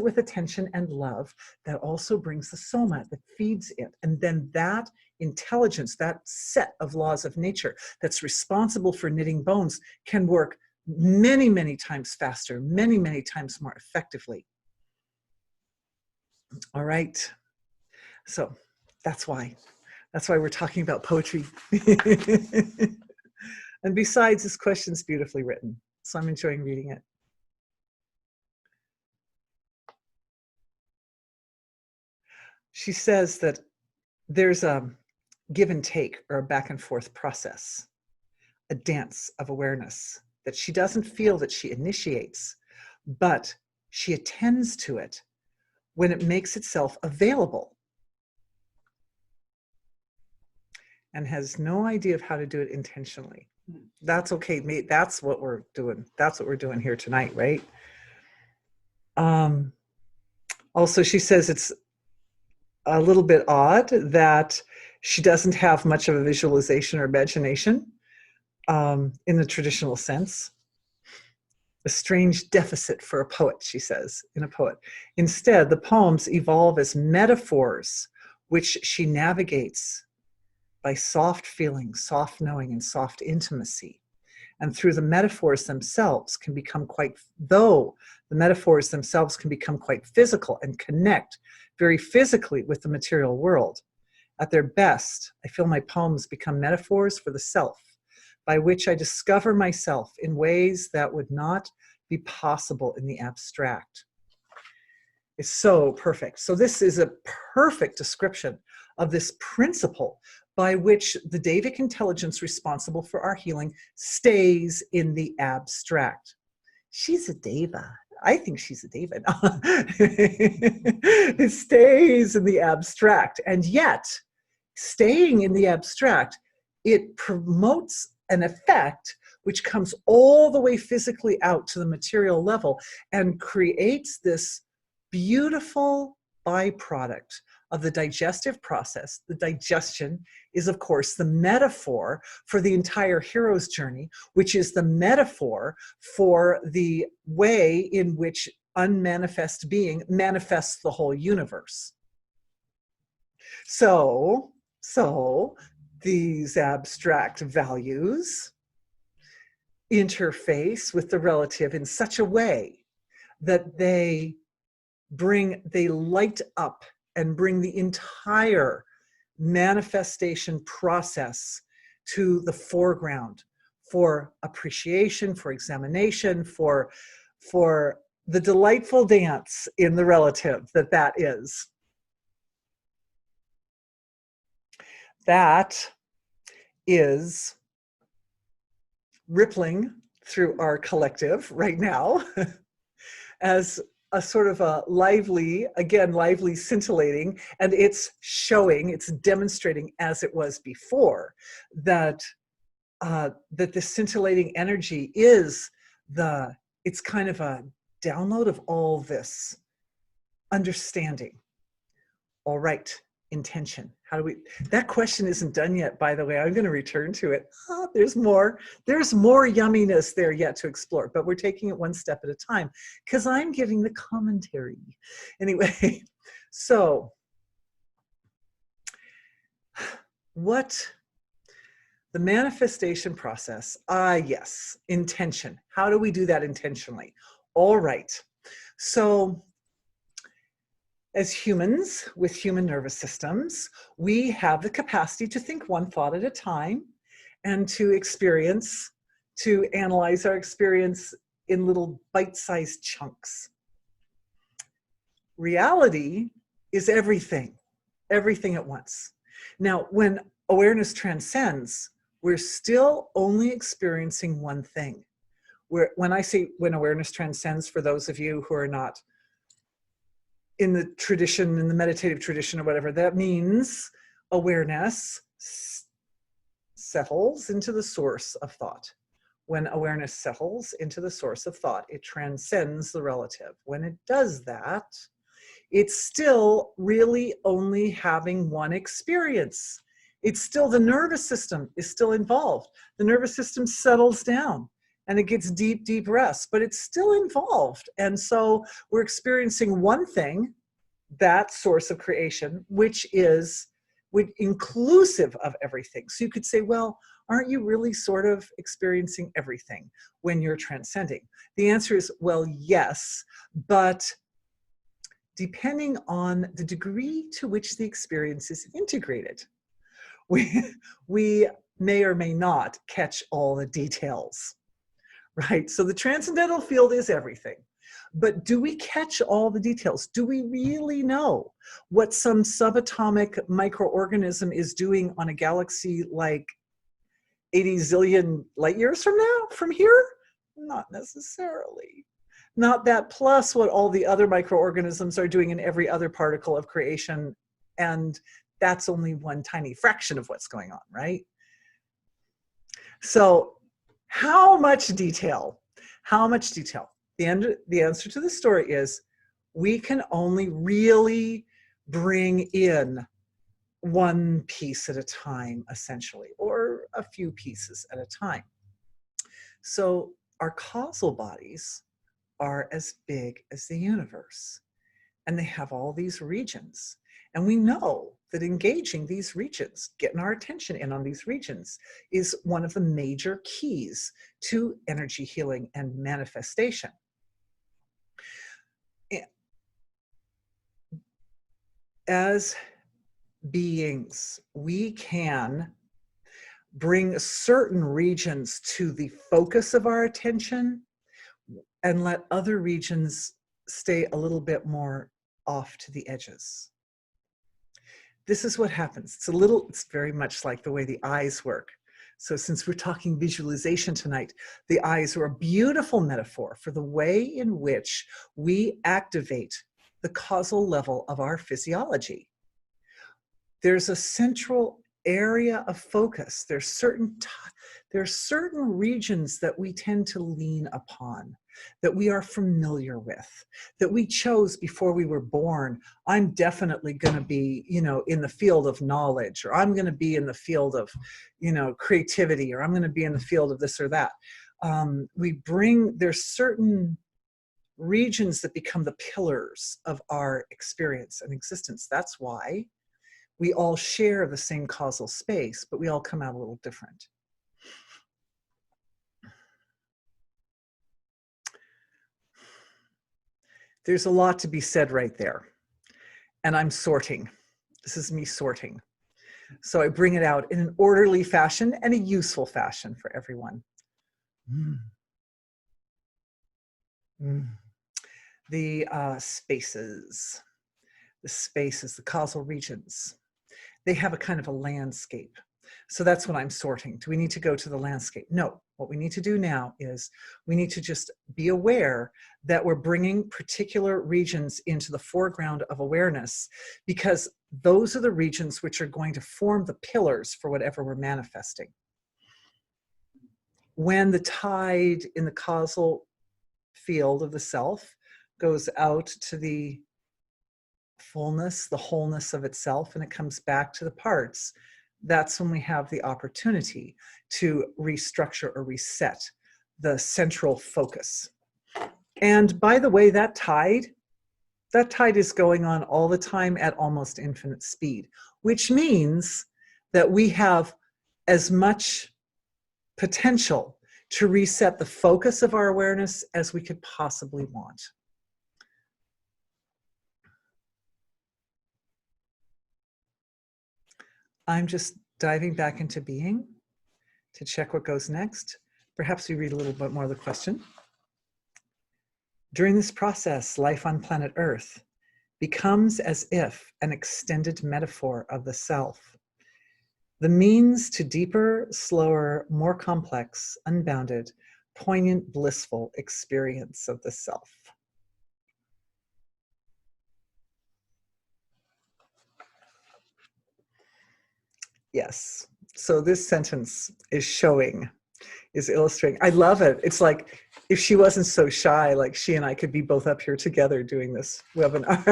with attention and love, that also brings the soma, that feeds it. And then that intelligence, that set of laws of nature that's responsible for knitting bones can work many, many times faster, many, many times more effectively. All right. So that's why we're talking about poetry. And besides, this question's beautifully written, so I'm enjoying reading it. She says that there's a give and take, or a back and forth process, a dance of awareness that she doesn't feel that she initiates, but she attends to it when it makes itself available and has no idea of how to do it intentionally. That's okay, mate. That's what we're doing. That's what we're doing here tonight, right? Also, she says it's a little bit odd that she doesn't have much of a visualization or imagination in the traditional sense. A strange deficit for a poet, she says, in a poet. Instead, the poems evolve as metaphors, which she navigates by soft feeling, soft knowing, and soft intimacy. And through the metaphors themselves can become quite physical and connect very physically with the material world. At their best, I feel my poems become metaphors for the self, by which I discover myself in ways that would not be possible in the abstract. It's so perfect. So this is a perfect description of this principle by which the Devic intelligence responsible for our healing stays in the abstract. She's a deva. I think she's a deva. It stays in the abstract. And yet, staying in the abstract, it promotes an effect which comes all the way physically out to the material level and creates this beautiful byproduct of the digestive process. The digestion is, of course, the metaphor for the entire hero's journey, which is the metaphor for the way in which unmanifest being manifests the whole universe. So these abstract values interface with the relative in such a way that they light up and bring the entire manifestation process to the foreground for appreciation, for examination, for the delightful dance in the relative that is. That is rippling through our collective right now as a sort of a lively, scintillating, and it's demonstrating as it was before that the scintillating energy is it's kind of a download of all this understanding. All right, intention. How do we, that question isn't done yet, by the way. I'm going to return to it. There's more yumminess there yet to explore, but we're taking it one step at a time because I'm giving the commentary. Anyway, so what the manifestation process, yes, intention. How do we do that intentionally? All right, so as humans with human nervous systems, we have the capacity to think one thought at a time and to analyze our experience in little bite-sized chunks. Reality is everything at once. Now, when awareness transcends, we're still only experiencing one thing. When I say when awareness transcends, for those of you who are not in the tradition, in the meditative tradition or whatever, that means awareness settles into the source of thought. When awareness settles into the source of thought, it transcends the relative. When it does that, it's still really only having one experience. It's still, the nervous system is still involved. The nervous system settles down and it gets deep, deep rest, but it's still involved. And so we're experiencing one thing, that source of creation, which is inclusive of everything. So you could say, well, aren't you really sort of experiencing everything when you're transcending? The answer is, well, yes, but depending on the degree to which the experience is integrated, we may or may not catch all the details, right? So the transcendental field is everything. But do we catch all the details? Do we really know what some subatomic microorganism is doing on a galaxy like 80 zillion light years from here? Not necessarily. Not that plus what all the other microorganisms are doing in every other particle of creation. And that's only one tiny fraction of what's going on, right? So how much detail? How much detail? The answer to the story is we can only really bring in one piece at a time, essentially, or a few pieces at a time. So our causal bodies are as big as the universe, and they have all these regions. And we know that engaging these regions, getting our attention in on these regions, is one of the major keys to energy healing and manifestation. As beings, we can bring certain regions to the focus of our attention and let other regions stay a little bit more off to the edges. This is what happens. It's very much like the way the eyes work. So since we're talking visualization tonight, the eyes are a beautiful metaphor for the way in which we activate the causal level of our physiology. There's a central area of focus. There's certain regions that we tend to lean upon, that we are familiar with, that we chose before we were born. I'm definitely going to be, in the field of knowledge, or I'm going to be in the field of, creativity, or I'm going to be in the field of this or that. There's certain regions that become the pillars of our experience and existence. That's why we all share the same causal space, but we all come out a little different. There's a lot to be said right there. And I'm sorting. This is me sorting. So I bring it out in an orderly fashion and a useful fashion for everyone. The spaces, the causal regions, they have a kind of a landscape. So that's what I'm sorting. Do we need to go to the landscape? No. What we need to do now is we need to just be aware that we're bringing particular regions into the foreground of awareness, because those are the regions which are going to form the pillars for whatever we're manifesting. When the tide in the causal field of the self goes out to the fullness, the wholeness of itself, and it comes back to the parts, that's when we have the opportunity to restructure or reset the central focus. And by the way, that tide is going on all the time at almost infinite speed, which means that we have as much potential to reset the focus of our awareness as we could possibly want. I'm just diving back into being to check what goes next. Perhaps we read a little bit more of the question. During this process, life on planet Earth becomes as if an extended metaphor of the self, the means to deeper, slower, more complex, unbounded, poignant, blissful experience of the self. Yes. So this sentence is illustrating. I love it. It's like if she wasn't so shy, like she and I could be both up here together doing this webinar.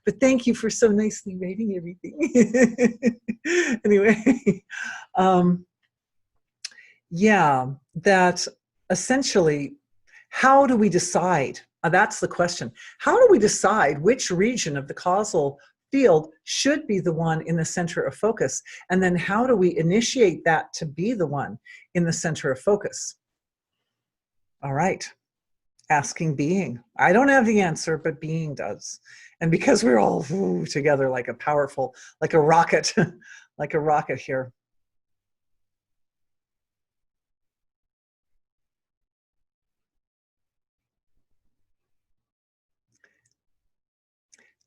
But thank you for so nicely rating everything. Anyway, yeah, that essentially, how do we decide? That's the question. How do we decide which region of the causal field should be the one in the center of focus? And then how do we initiate that to be the one in the center of focus? All right, asking being. I don't have the answer, but being does. And because we're all together like a powerful, like a rocket, like a rocket here.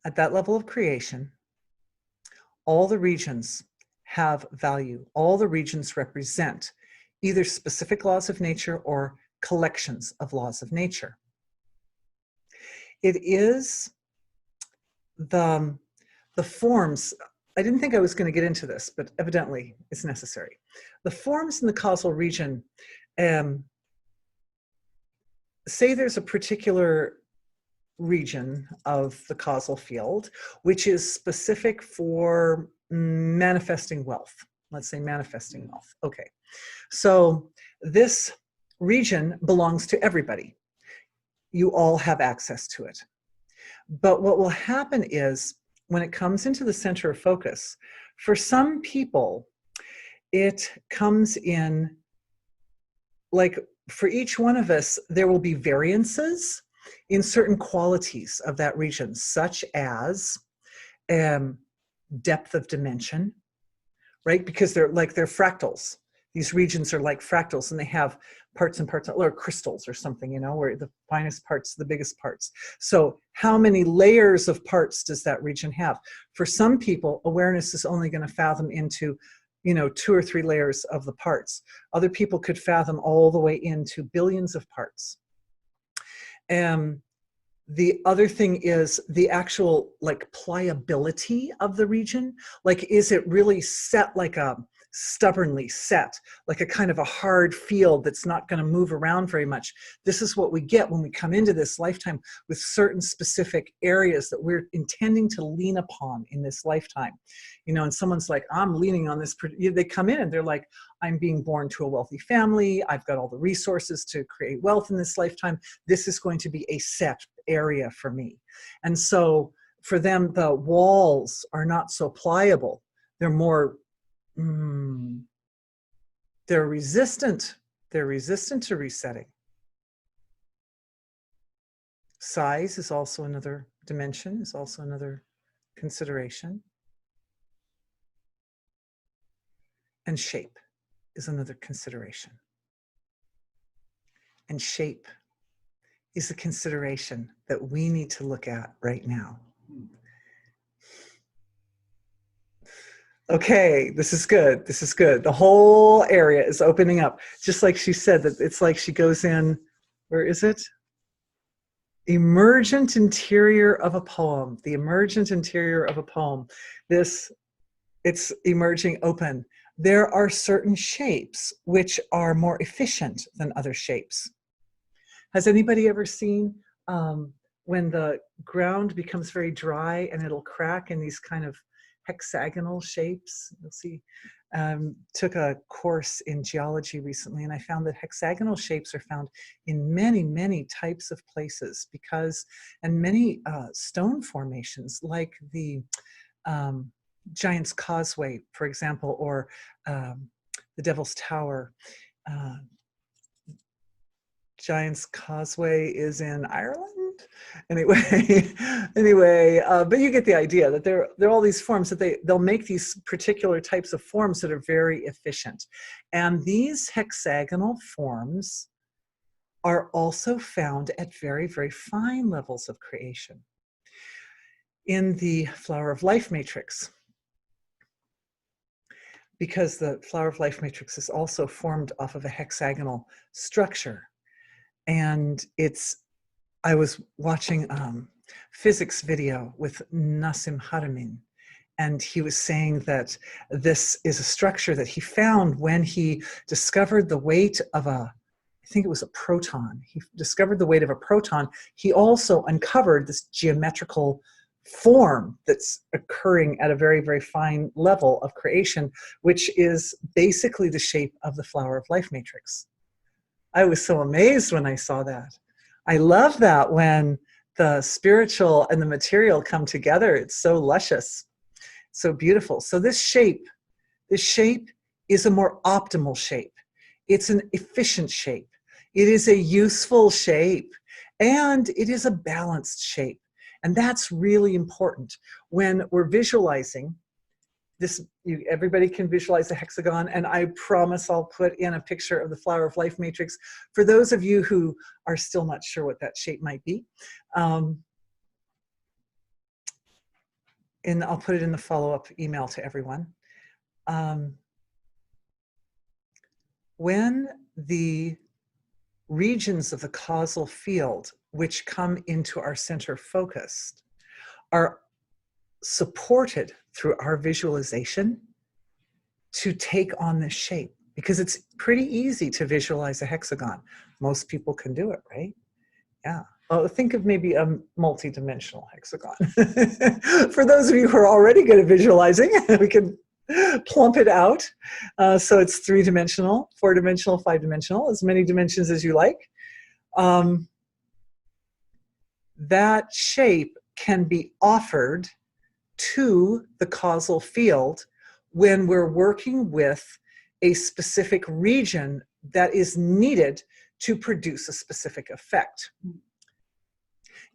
At that level of creation, all the regions have value. All the regions represent either specific laws of nature or collections of laws of nature. It is the forms. I didn't think I was going to get into this, but evidently it's necessary. The forms in the causal region, say there's a particular region of the causal field, which is specific for manifesting wealth. Let's say manifesting wealth. Okay. So this region belongs to everybody. You all have access to it. But what will happen is when it comes into the center of focus, for some people, it comes in like for each one of us, there will be variances in certain qualities of that region, such as depth of dimension, right? Because they're fractals. These regions are like fractals, and they have parts and parts, or crystals or something, you know, where the finest parts, the biggest parts. So how many layers of parts does that region have? For some people, awareness is only going to fathom into, you know, 2 or 3 layers of the parts. Other people could fathom all the way into billions of parts. The other thing is the actual like pliability of the region. Like, is it really set like a stubbornly set, like a kind of a hard field that's not going to move around very much? This is what we get when we come into this lifetime with certain specific areas that we're intending to lean upon in this lifetime. You know, and someone's like, I'm leaning on this. They come in and they're like, I'm being born to a wealthy family. I've got all the resources to create wealth in this lifetime. This is going to be a set area for me. And so for them, the walls are not so pliable. They're more, they're resistant. They're resistant to resetting. Size is also another dimension, is also another consideration. And shape is another consideration. And shape is a consideration that we need to look at right now. Okay, this is good. This is good. The whole area is opening up. Just like she said, that it's like she goes in, where is it? Emergent interior of a poem. The emergent interior of a poem. This, it's emerging open. There are certain shapes which are more efficient than other shapes. Has anybody ever seen when the ground becomes very dry and it'll crack in these kind of hexagonal shapes. You'll see, took a course in geology recently, and I found that hexagonal shapes are found in many, many types of places and many stone formations, like the Giant's Causeway, for example, or the Devil's Tower. Giant's Causeway is in Ireland. Anyway, but you get the idea that there are all these forms that they'll make these particular types of forms that are very efficient. And these hexagonal forms are also found at very, very fine levels of creation. In the Flower of Life matrix, because the Flower of Life matrix is also formed off of a hexagonal structure. And I was watching physics video with Nassim Haramein, and he was saying that this is a structure that he found when he discovered the weight of I think it was a proton. He discovered the weight of a proton. He also uncovered this geometrical form that's occurring at a very, very fine level of creation, which is basically the shape of the Flower of Life matrix. I was so amazed when I saw that. I love that when the spiritual and the material come together. It's so luscious, so beautiful. So this shape is a more optimal shape. It's an efficient shape. It is a useful shape, and it is a balanced shape. And that's really important when we're visualizing this. Everybody can visualize a hexagon, and I promise I'll put in a picture of the Flower of Life matrix for those of you who are still not sure what that shape might be. And I'll put it in the follow-up email to everyone. When the regions of the causal field, which come into our center focused, are supported through our visualization to take on this shape, because it's pretty easy to visualize a hexagon. Most people can do it, right? Yeah. Well, think of maybe a multi-dimensional hexagon. For those of you who are already good at visualizing, we can plump it out. So it's 3-dimensional, 4-dimensional, 5-dimensional, as many dimensions as you like. That shape can be offered to the causal field when we're working with a specific region that is needed to produce a specific effect.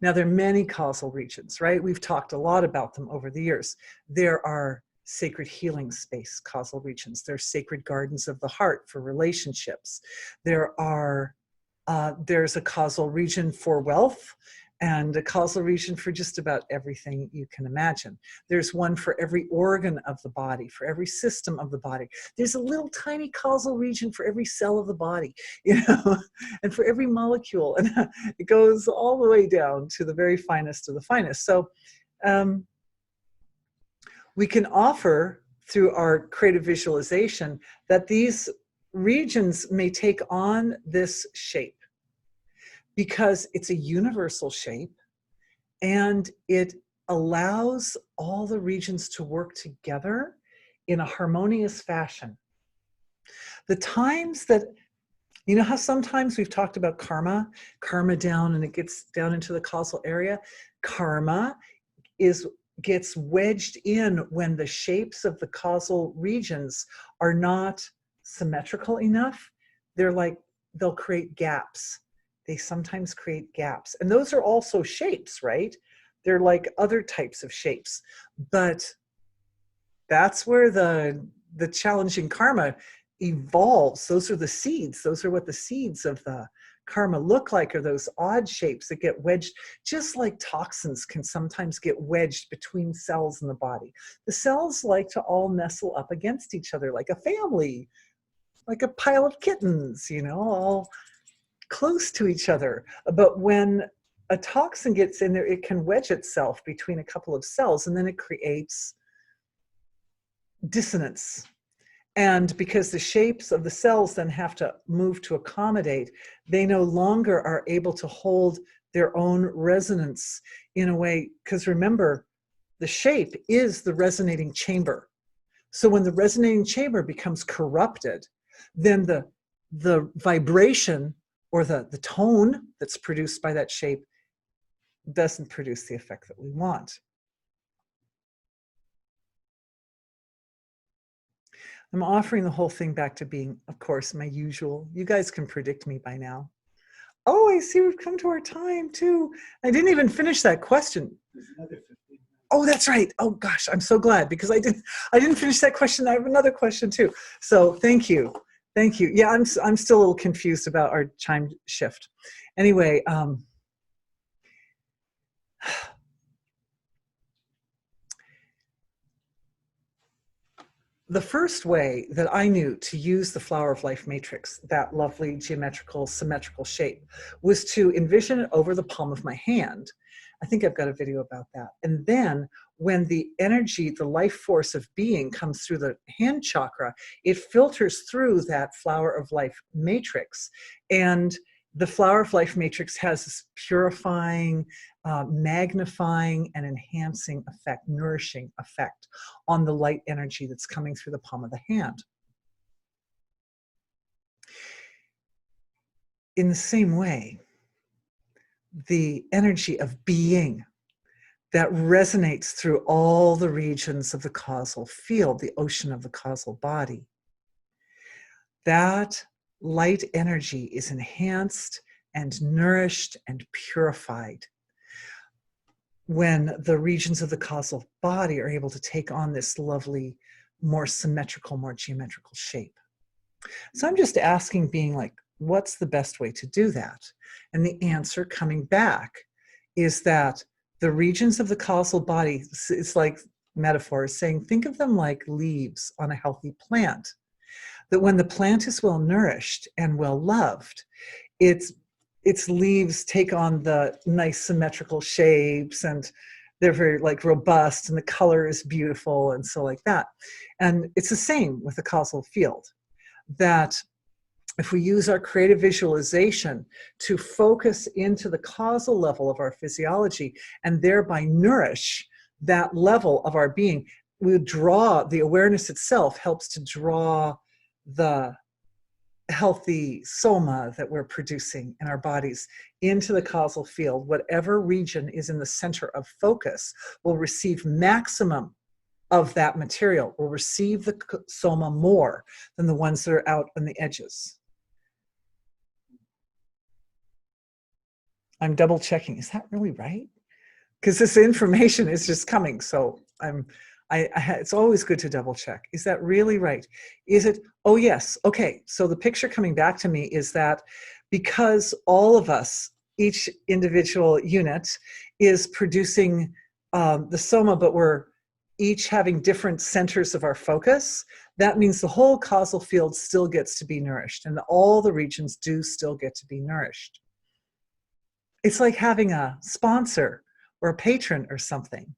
Now, there are many causal regions, right? We've talked a lot about them over the years. There are sacred healing space causal regions. There are sacred gardens of the heart for relationships. There's a causal region for wealth, and a causal region for just about everything you can imagine. There's one for every organ of the body, for every system of the body. There's a little tiny causal region for every cell of the body, you know, and for every molecule. And it goes all the way down to the very finest of the finest. So we can offer through our creative visualization that these regions may take on this shape, because it's a universal shape and it allows all the regions to work together in a harmonious fashion. The times that, you know how sometimes we've talked about karma down, and it gets down into the causal area. Karma gets wedged in when the shapes of the causal regions are not symmetrical enough. They'll create gaps. They sometimes create gaps. And those are also shapes, right? They're like other types of shapes. But that's where the challenging karma evolves. Those are the seeds. Those are what the seeds of the karma look like, are those odd shapes that get wedged, just like toxins can sometimes get wedged between cells in the body. The cells like to all nestle up against each other like a family, like a pile of kittens, you know, all close to each other. But when a toxin gets in there, it can wedge itself between a couple of cells, and then it creates dissonance. And because the shapes of the cells then have to move to accommodate, they no longer are able to hold their own resonance in a way, because remember, the shape is the resonating chamber. So when the resonating chamber becomes corrupted, then the vibration or the tone that's produced by that shape doesn't produce the effect that we want. I'm offering the whole thing back to being, of course, my usual. You guys can predict me by now. Oh, I see we've come to our time too. I didn't even finish that question. Oh, that's right. Oh gosh, I'm so glad because I didn't finish that question. I have another question too. So thank you. Thank you. Yeah, I'm still a little confused about our time shift. Anyway, the first way that I knew to use the Flower of Life matrix, that lovely geometrical, symmetrical shape, was to envision it over the palm of my hand. I think I've got a video about that. And then when the energy, the life force of being comes through the hand chakra, it filters through that Flower of Life matrix. And the Flower of Life matrix has this purifying, magnifying and enhancing effect, nourishing effect on the light energy that's coming through the palm of the hand. In the same way, the energy of being that resonates through all the regions of the causal field, the ocean of the causal body, that light energy is enhanced and nourished and purified when the regions of the causal body are able to take on this lovely, more symmetrical, more geometrical shape. So I'm just asking, being like, what's the best way to do that? And the answer coming back is that the regions of the causal body, it's like metaphor is saying, think of them like leaves on a healthy plant. That when the plant is well nourished and well loved, its leaves take on the nice symmetrical shapes, and they're very like robust, and the color is beautiful, and so like that. And it's the same with the causal field, that if we use our creative visualization to focus into the causal level of our physiology and thereby nourish that level of our being, we draw, the awareness itself helps to draw the healthy soma that we're producing in our bodies into the causal field. Whatever region is in the center of focus will receive maximum of that material, will receive the soma more than the ones that are out on the edges. I'm double checking. Is that really right? Because this information is just coming. So it's always good to double check. Is that really right? Is it? Oh, yes. Okay. So the picture coming back to me is that because all of us, each individual unit is producing the soma, but we're each having different centers of our focus, that means the whole causal field still gets to be nourished, and all the regions do still get to be nourished. It's like having a sponsor or a patron or something.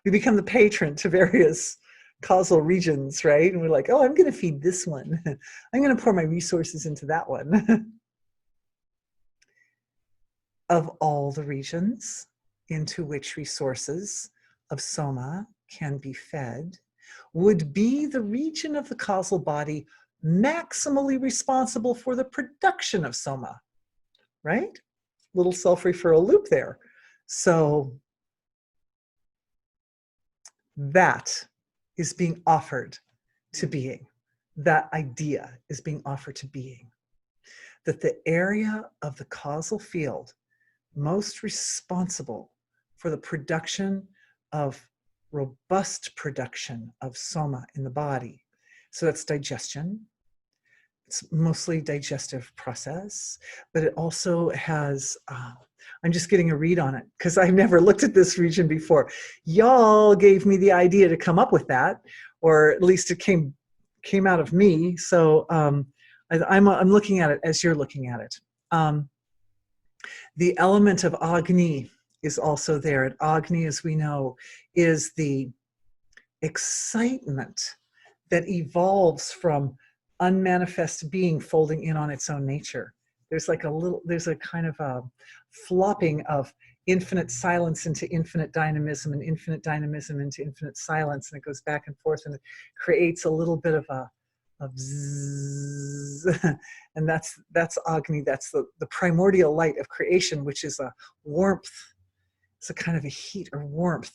We become the patron to various causal regions, right? And we're like, oh, I'm going to feed this one. I'm going to pour my resources into that one. Of all the regions into which resources of soma can be fed, would be the region of the causal body maximally responsible for the production of soma, right? Little self-referral loop there. So that is being offered to being. That idea is being offered to being. That the area of the causal field most responsible for the production of robust production of soma in the body. So that's digestion. It's mostly digestive process, but it also has, I'm just getting a read on it because I've never looked at this region before. Y'all gave me the idea to come up with that, or at least it came out of me. So I'm looking at it as you're looking at it. The element of Agni is also there. And Agni, as we know, is the excitement that evolves from unmanifest being folding in on its own nature. There's like there's a kind of a flopping of infinite silence into infinite dynamism and infinite dynamism into infinite silence. And it goes back and forth and it creates a little bit of a bzzz. And that's Agni. That's the primordial light of creation, which is a warmth. It's a kind of a heat or warmth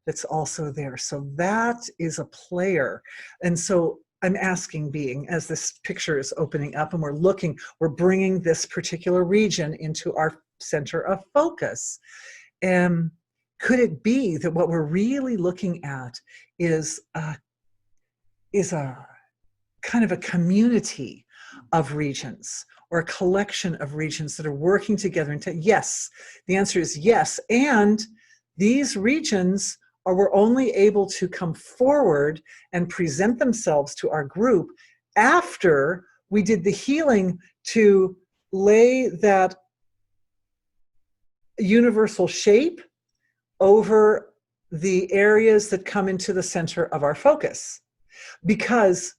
that's also there. So that is a player. And so I'm asking being, as this picture is opening up and we're bringing this particular region into our center of focus. And could it be that what we're really looking at is a kind of a community of regions, or a collection of regions that are working together? And yes, the answer is yes. And these regions were only able to come forward and present themselves to our group after we did the healing to lay that universal shape over the areas that come into the center of our focus. Because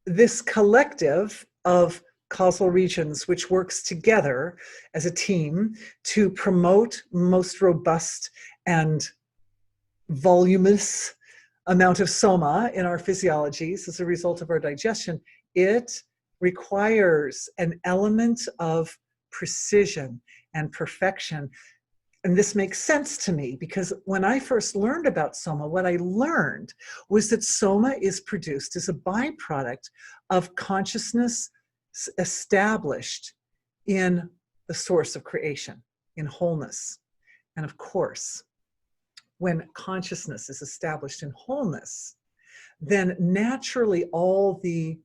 this collective of causal regions, which works together as a team to promote most robust and voluminous amount of soma in our physiologies as a result of our digestion, it requires an element of precision and perfection. And this makes sense to me because when I first learned about soma, what I learned was that soma is produced as a byproduct of consciousness established in the source of creation, in wholeness. And of course, when consciousness is established in wholeness, then naturally all the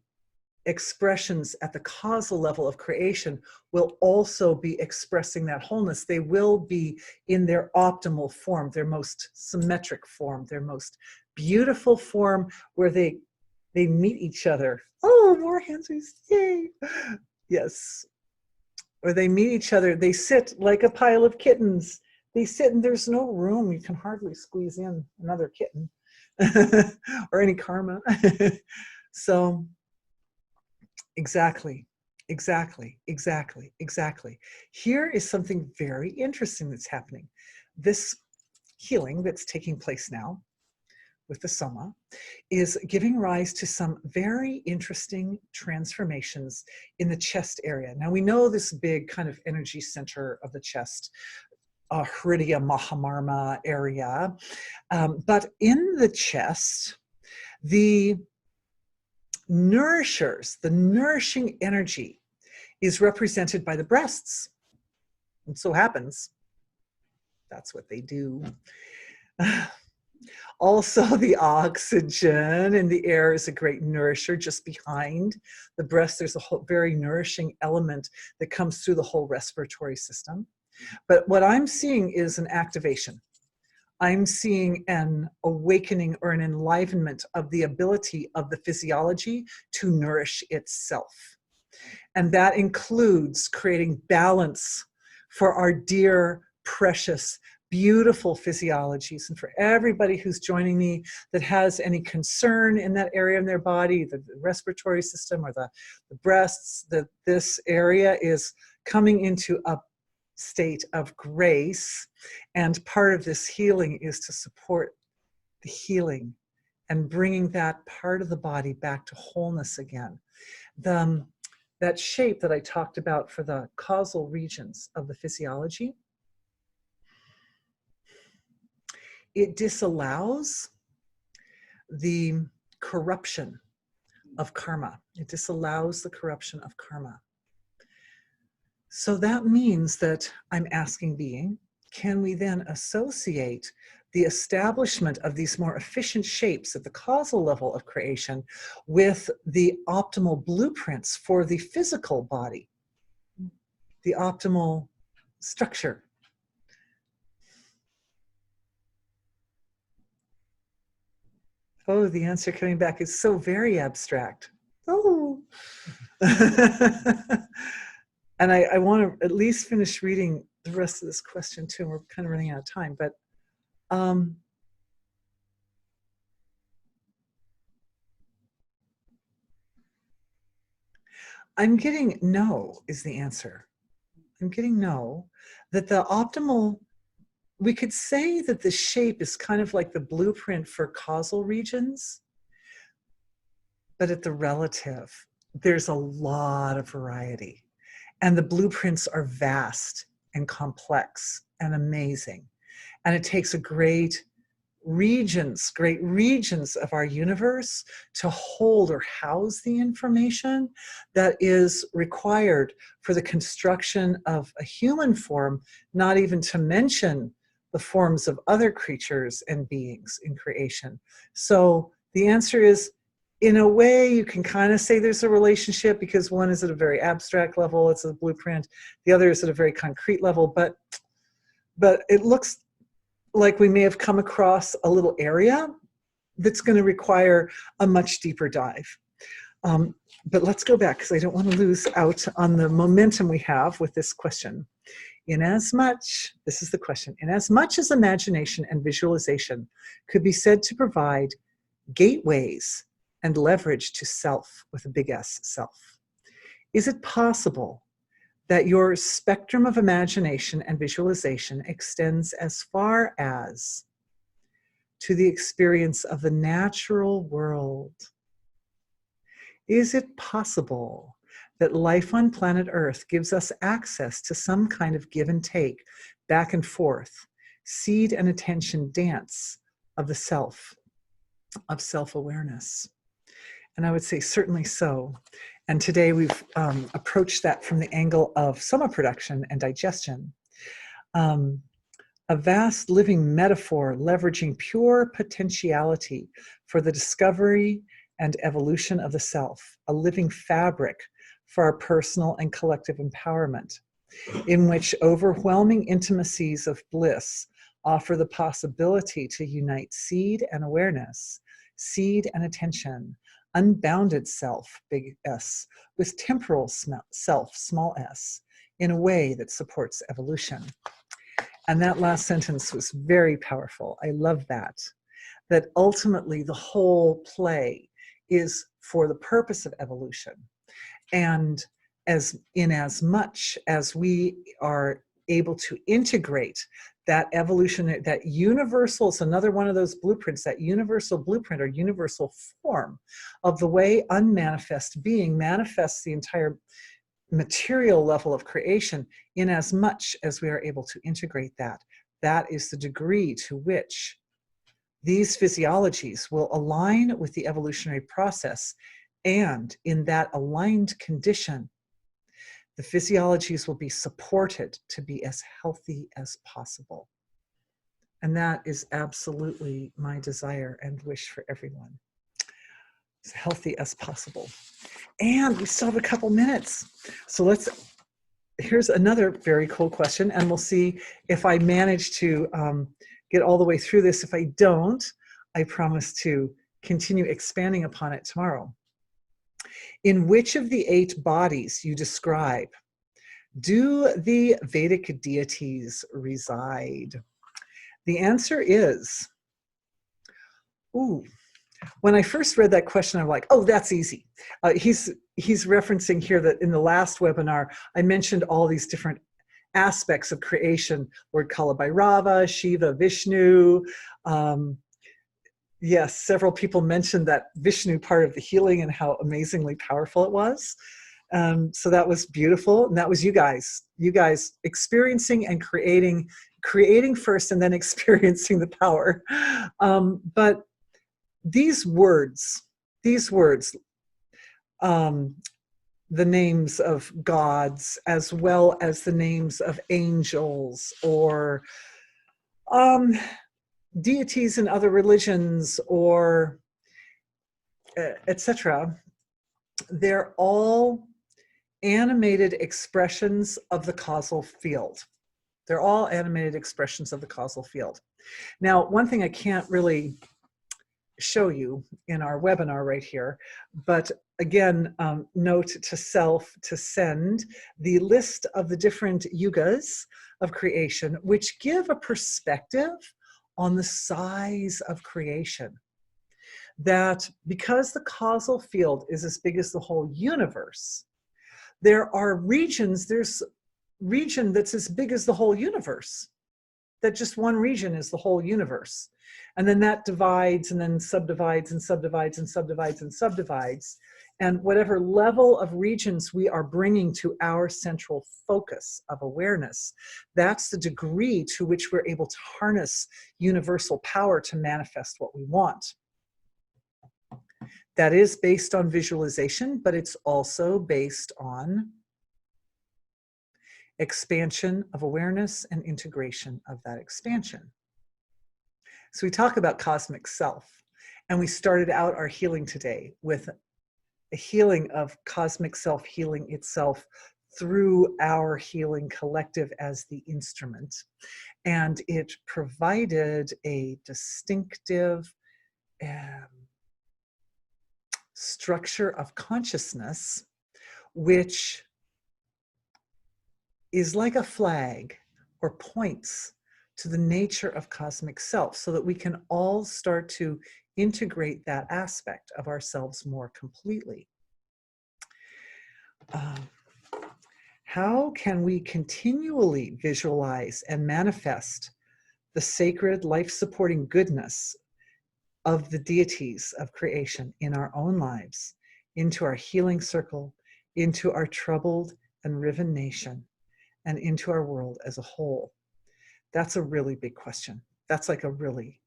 expressions at the causal level of creation will also be expressing that wholeness. They will be in their optimal form, their most symmetric form, their most beautiful form, where they meet each other. Oh, more hands, yay! Yes. Where they meet each other, they sit like a pile of kittens. They sit and there's no room. You can hardly squeeze in another kitten or any karma. So exactly. Here is something very interesting that's happening. This healing that's taking place now with the soma is giving rise to some very interesting transformations in the chest area. Now we know this big kind of energy center of the chest, Hriddya Mahamarma area, but in the chest, the nourishers, the nourishing energy is represented by the breasts. It so happens that's what they do. Also, the oxygen in the air is a great nourisher. Just behind the breast, there's a whole very nourishing element that comes through the whole respiratory system. But what I'm seeing is an activation. I'm seeing an awakening or an enlivenment of the ability of the physiology to nourish itself. And that includes creating balance for our dear, precious, beautiful physiologies. And for everybody who's joining me that has any concern in that area in their body, the respiratory system or the breasts, that this area is coming into a state of grace. And part of this healing is to support the healing and bringing that part of the body back to wholeness again. That shape that I talked about for the causal regions of the physiology, it disallows the corruption of karma. It disallows the corruption of karma. So that means that I'm asking being, can we then associate the establishment of these more efficient shapes at the causal level of creation with the optimal blueprints for the physical body, the optimal structure? Oh, the answer coming back is so very abstract. Oh. And I want to at least finish reading the rest of this question too. We're kind of running out of time, but I'm getting no is the answer. I'm getting no, that the optimal, we could say that the shape is kind of like the blueprint for causal regions, but at the relative, there's a lot of variety. And the blueprints are vast and complex and amazing. And it takes a great regions of our universe to hold or house the information that is required for the construction of a human form, not even to mention the forms of other creatures and beings in creation. So the answer is, in a way, you can kind of say there's a relationship, because one is at a very abstract level, it's a blueprint, the other is at a very concrete level, but it looks like we may have come across a little area that's going to require a much deeper dive. But let's go back, because I don't want to lose out on the momentum we have with this question. Inasmuch, this is the question, inasmuch as imagination and visualization could be said to provide gateways and leverage to self, with a big S, self, is it possible that your spectrum of imagination and visualization extends as far as to the experience of the natural world? Is it possible that life on planet Earth gives us access to some kind of give and take, back and forth, seed and attention dance of the self, of self-awareness? And I would say certainly so. And today we've approached that from the angle of soma production and digestion. A vast living metaphor leveraging pure potentiality for the discovery and evolution of the self, a living fabric for our personal and collective empowerment, in which overwhelming intimacies of bliss offer the possibility to unite seed and awareness, seed and attention, unbounded self, big S, with temporal self, small s, in a way that supports evolution. And that last sentence was very powerful. I love that. That ultimately the whole play is for the purpose of evolution. And as much as we are able to integrate that evolution, that universal, it's another one of those blueprints, that universal blueprint or universal form of the way unmanifest being manifests the entire material level of creation, in as much as we are able to integrate that. That is the degree to which these physiologies will align with the evolutionary process, and in that aligned condition, the physiologies will be supported to be as healthy as possible. And that is absolutely my desire and wish for everyone. As healthy as possible. And we still have a couple minutes. So here's another very cool question, and we'll see if I manage to get all the way through this. If I don't, I promise to continue expanding upon it tomorrow. In which of the 8 bodies you describe do the Vedic deities reside? The answer is, when I first read that question, I'm like, oh, that's easy. He's referencing here that in the last webinar, I mentioned all these different aspects of creation, Lord Kalabhairava, Shiva, Vishnu. Yes, several people mentioned that Vishnu part of the healing and how amazingly powerful it was. So that was beautiful. And that was you guys experiencing and creating first and then experiencing the power. But these words, the names of gods, as well as the names of angels or deities in other religions, or etc., they're all animated expressions of the causal field. They're all animated expressions of the causal field. Now, one thing I can't really show you in our webinar right here, but again, note to self to send the list of the different yugas of creation, which give a perspective on the size of creation. That because the causal field is as big as the whole universe, there are regions, there's region that's as big as the whole universe, that just one region is the whole universe. And then that divides and then subdivides and subdivides and subdivides and subdivides. And whatever level of regions we are bringing to our central focus of awareness, that's the degree to which we're able to harness universal power to manifest what we want. That is based on visualization, but it's also based on expansion of awareness and integration of that expansion. So we talk about cosmic self, and we started out our healing today with a healing of cosmic self healing itself through our healing collective as the instrument. And it provided a distinctive structure of consciousness, which is like a flag or points to the nature of cosmic self, so that we can all start to integrate that aspect of ourselves more completely. How can we continually visualize and manifest the sacred life-supporting goodness of the deities of creation in our own lives, into our healing circle, into our troubled and riven nation, and into our world as a whole? That's a really big question. That's like a really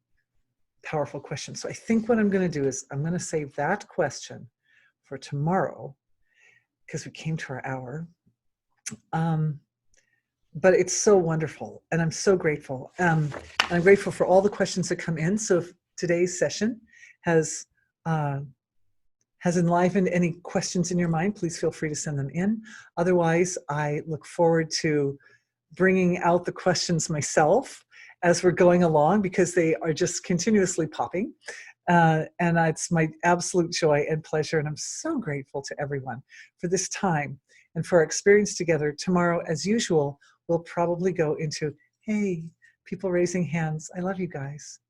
powerful question. So I think what I'm going to do is I'm going to save that question for tomorrow, because we came to our hour. But it's so wonderful, and I'm so grateful. I'm grateful for all the questions that come in. So if today's session has enlivened any questions in your mind, please feel free to send them in. Otherwise, I look forward to bringing out the questions myself as we're going along, because they are just continuously popping. And it's my absolute joy and pleasure, and I'm so grateful to everyone for this time and for our experience together. Tomorrow, as usual, we'll probably go into, hey, people raising hands, I love you guys.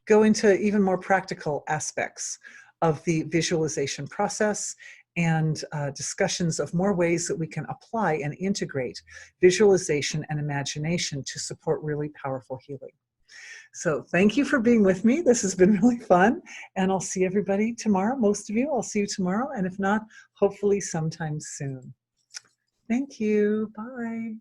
Go into even more practical aspects of the visualization process, and discussions of more ways that we can apply and integrate visualization and imagination to support really powerful healing. So thank you for being with me. This has been really fun, and I'll see everybody tomorrow. Most of you, I'll see you tomorrow, and if not, hopefully sometime soon. Thank you. Bye.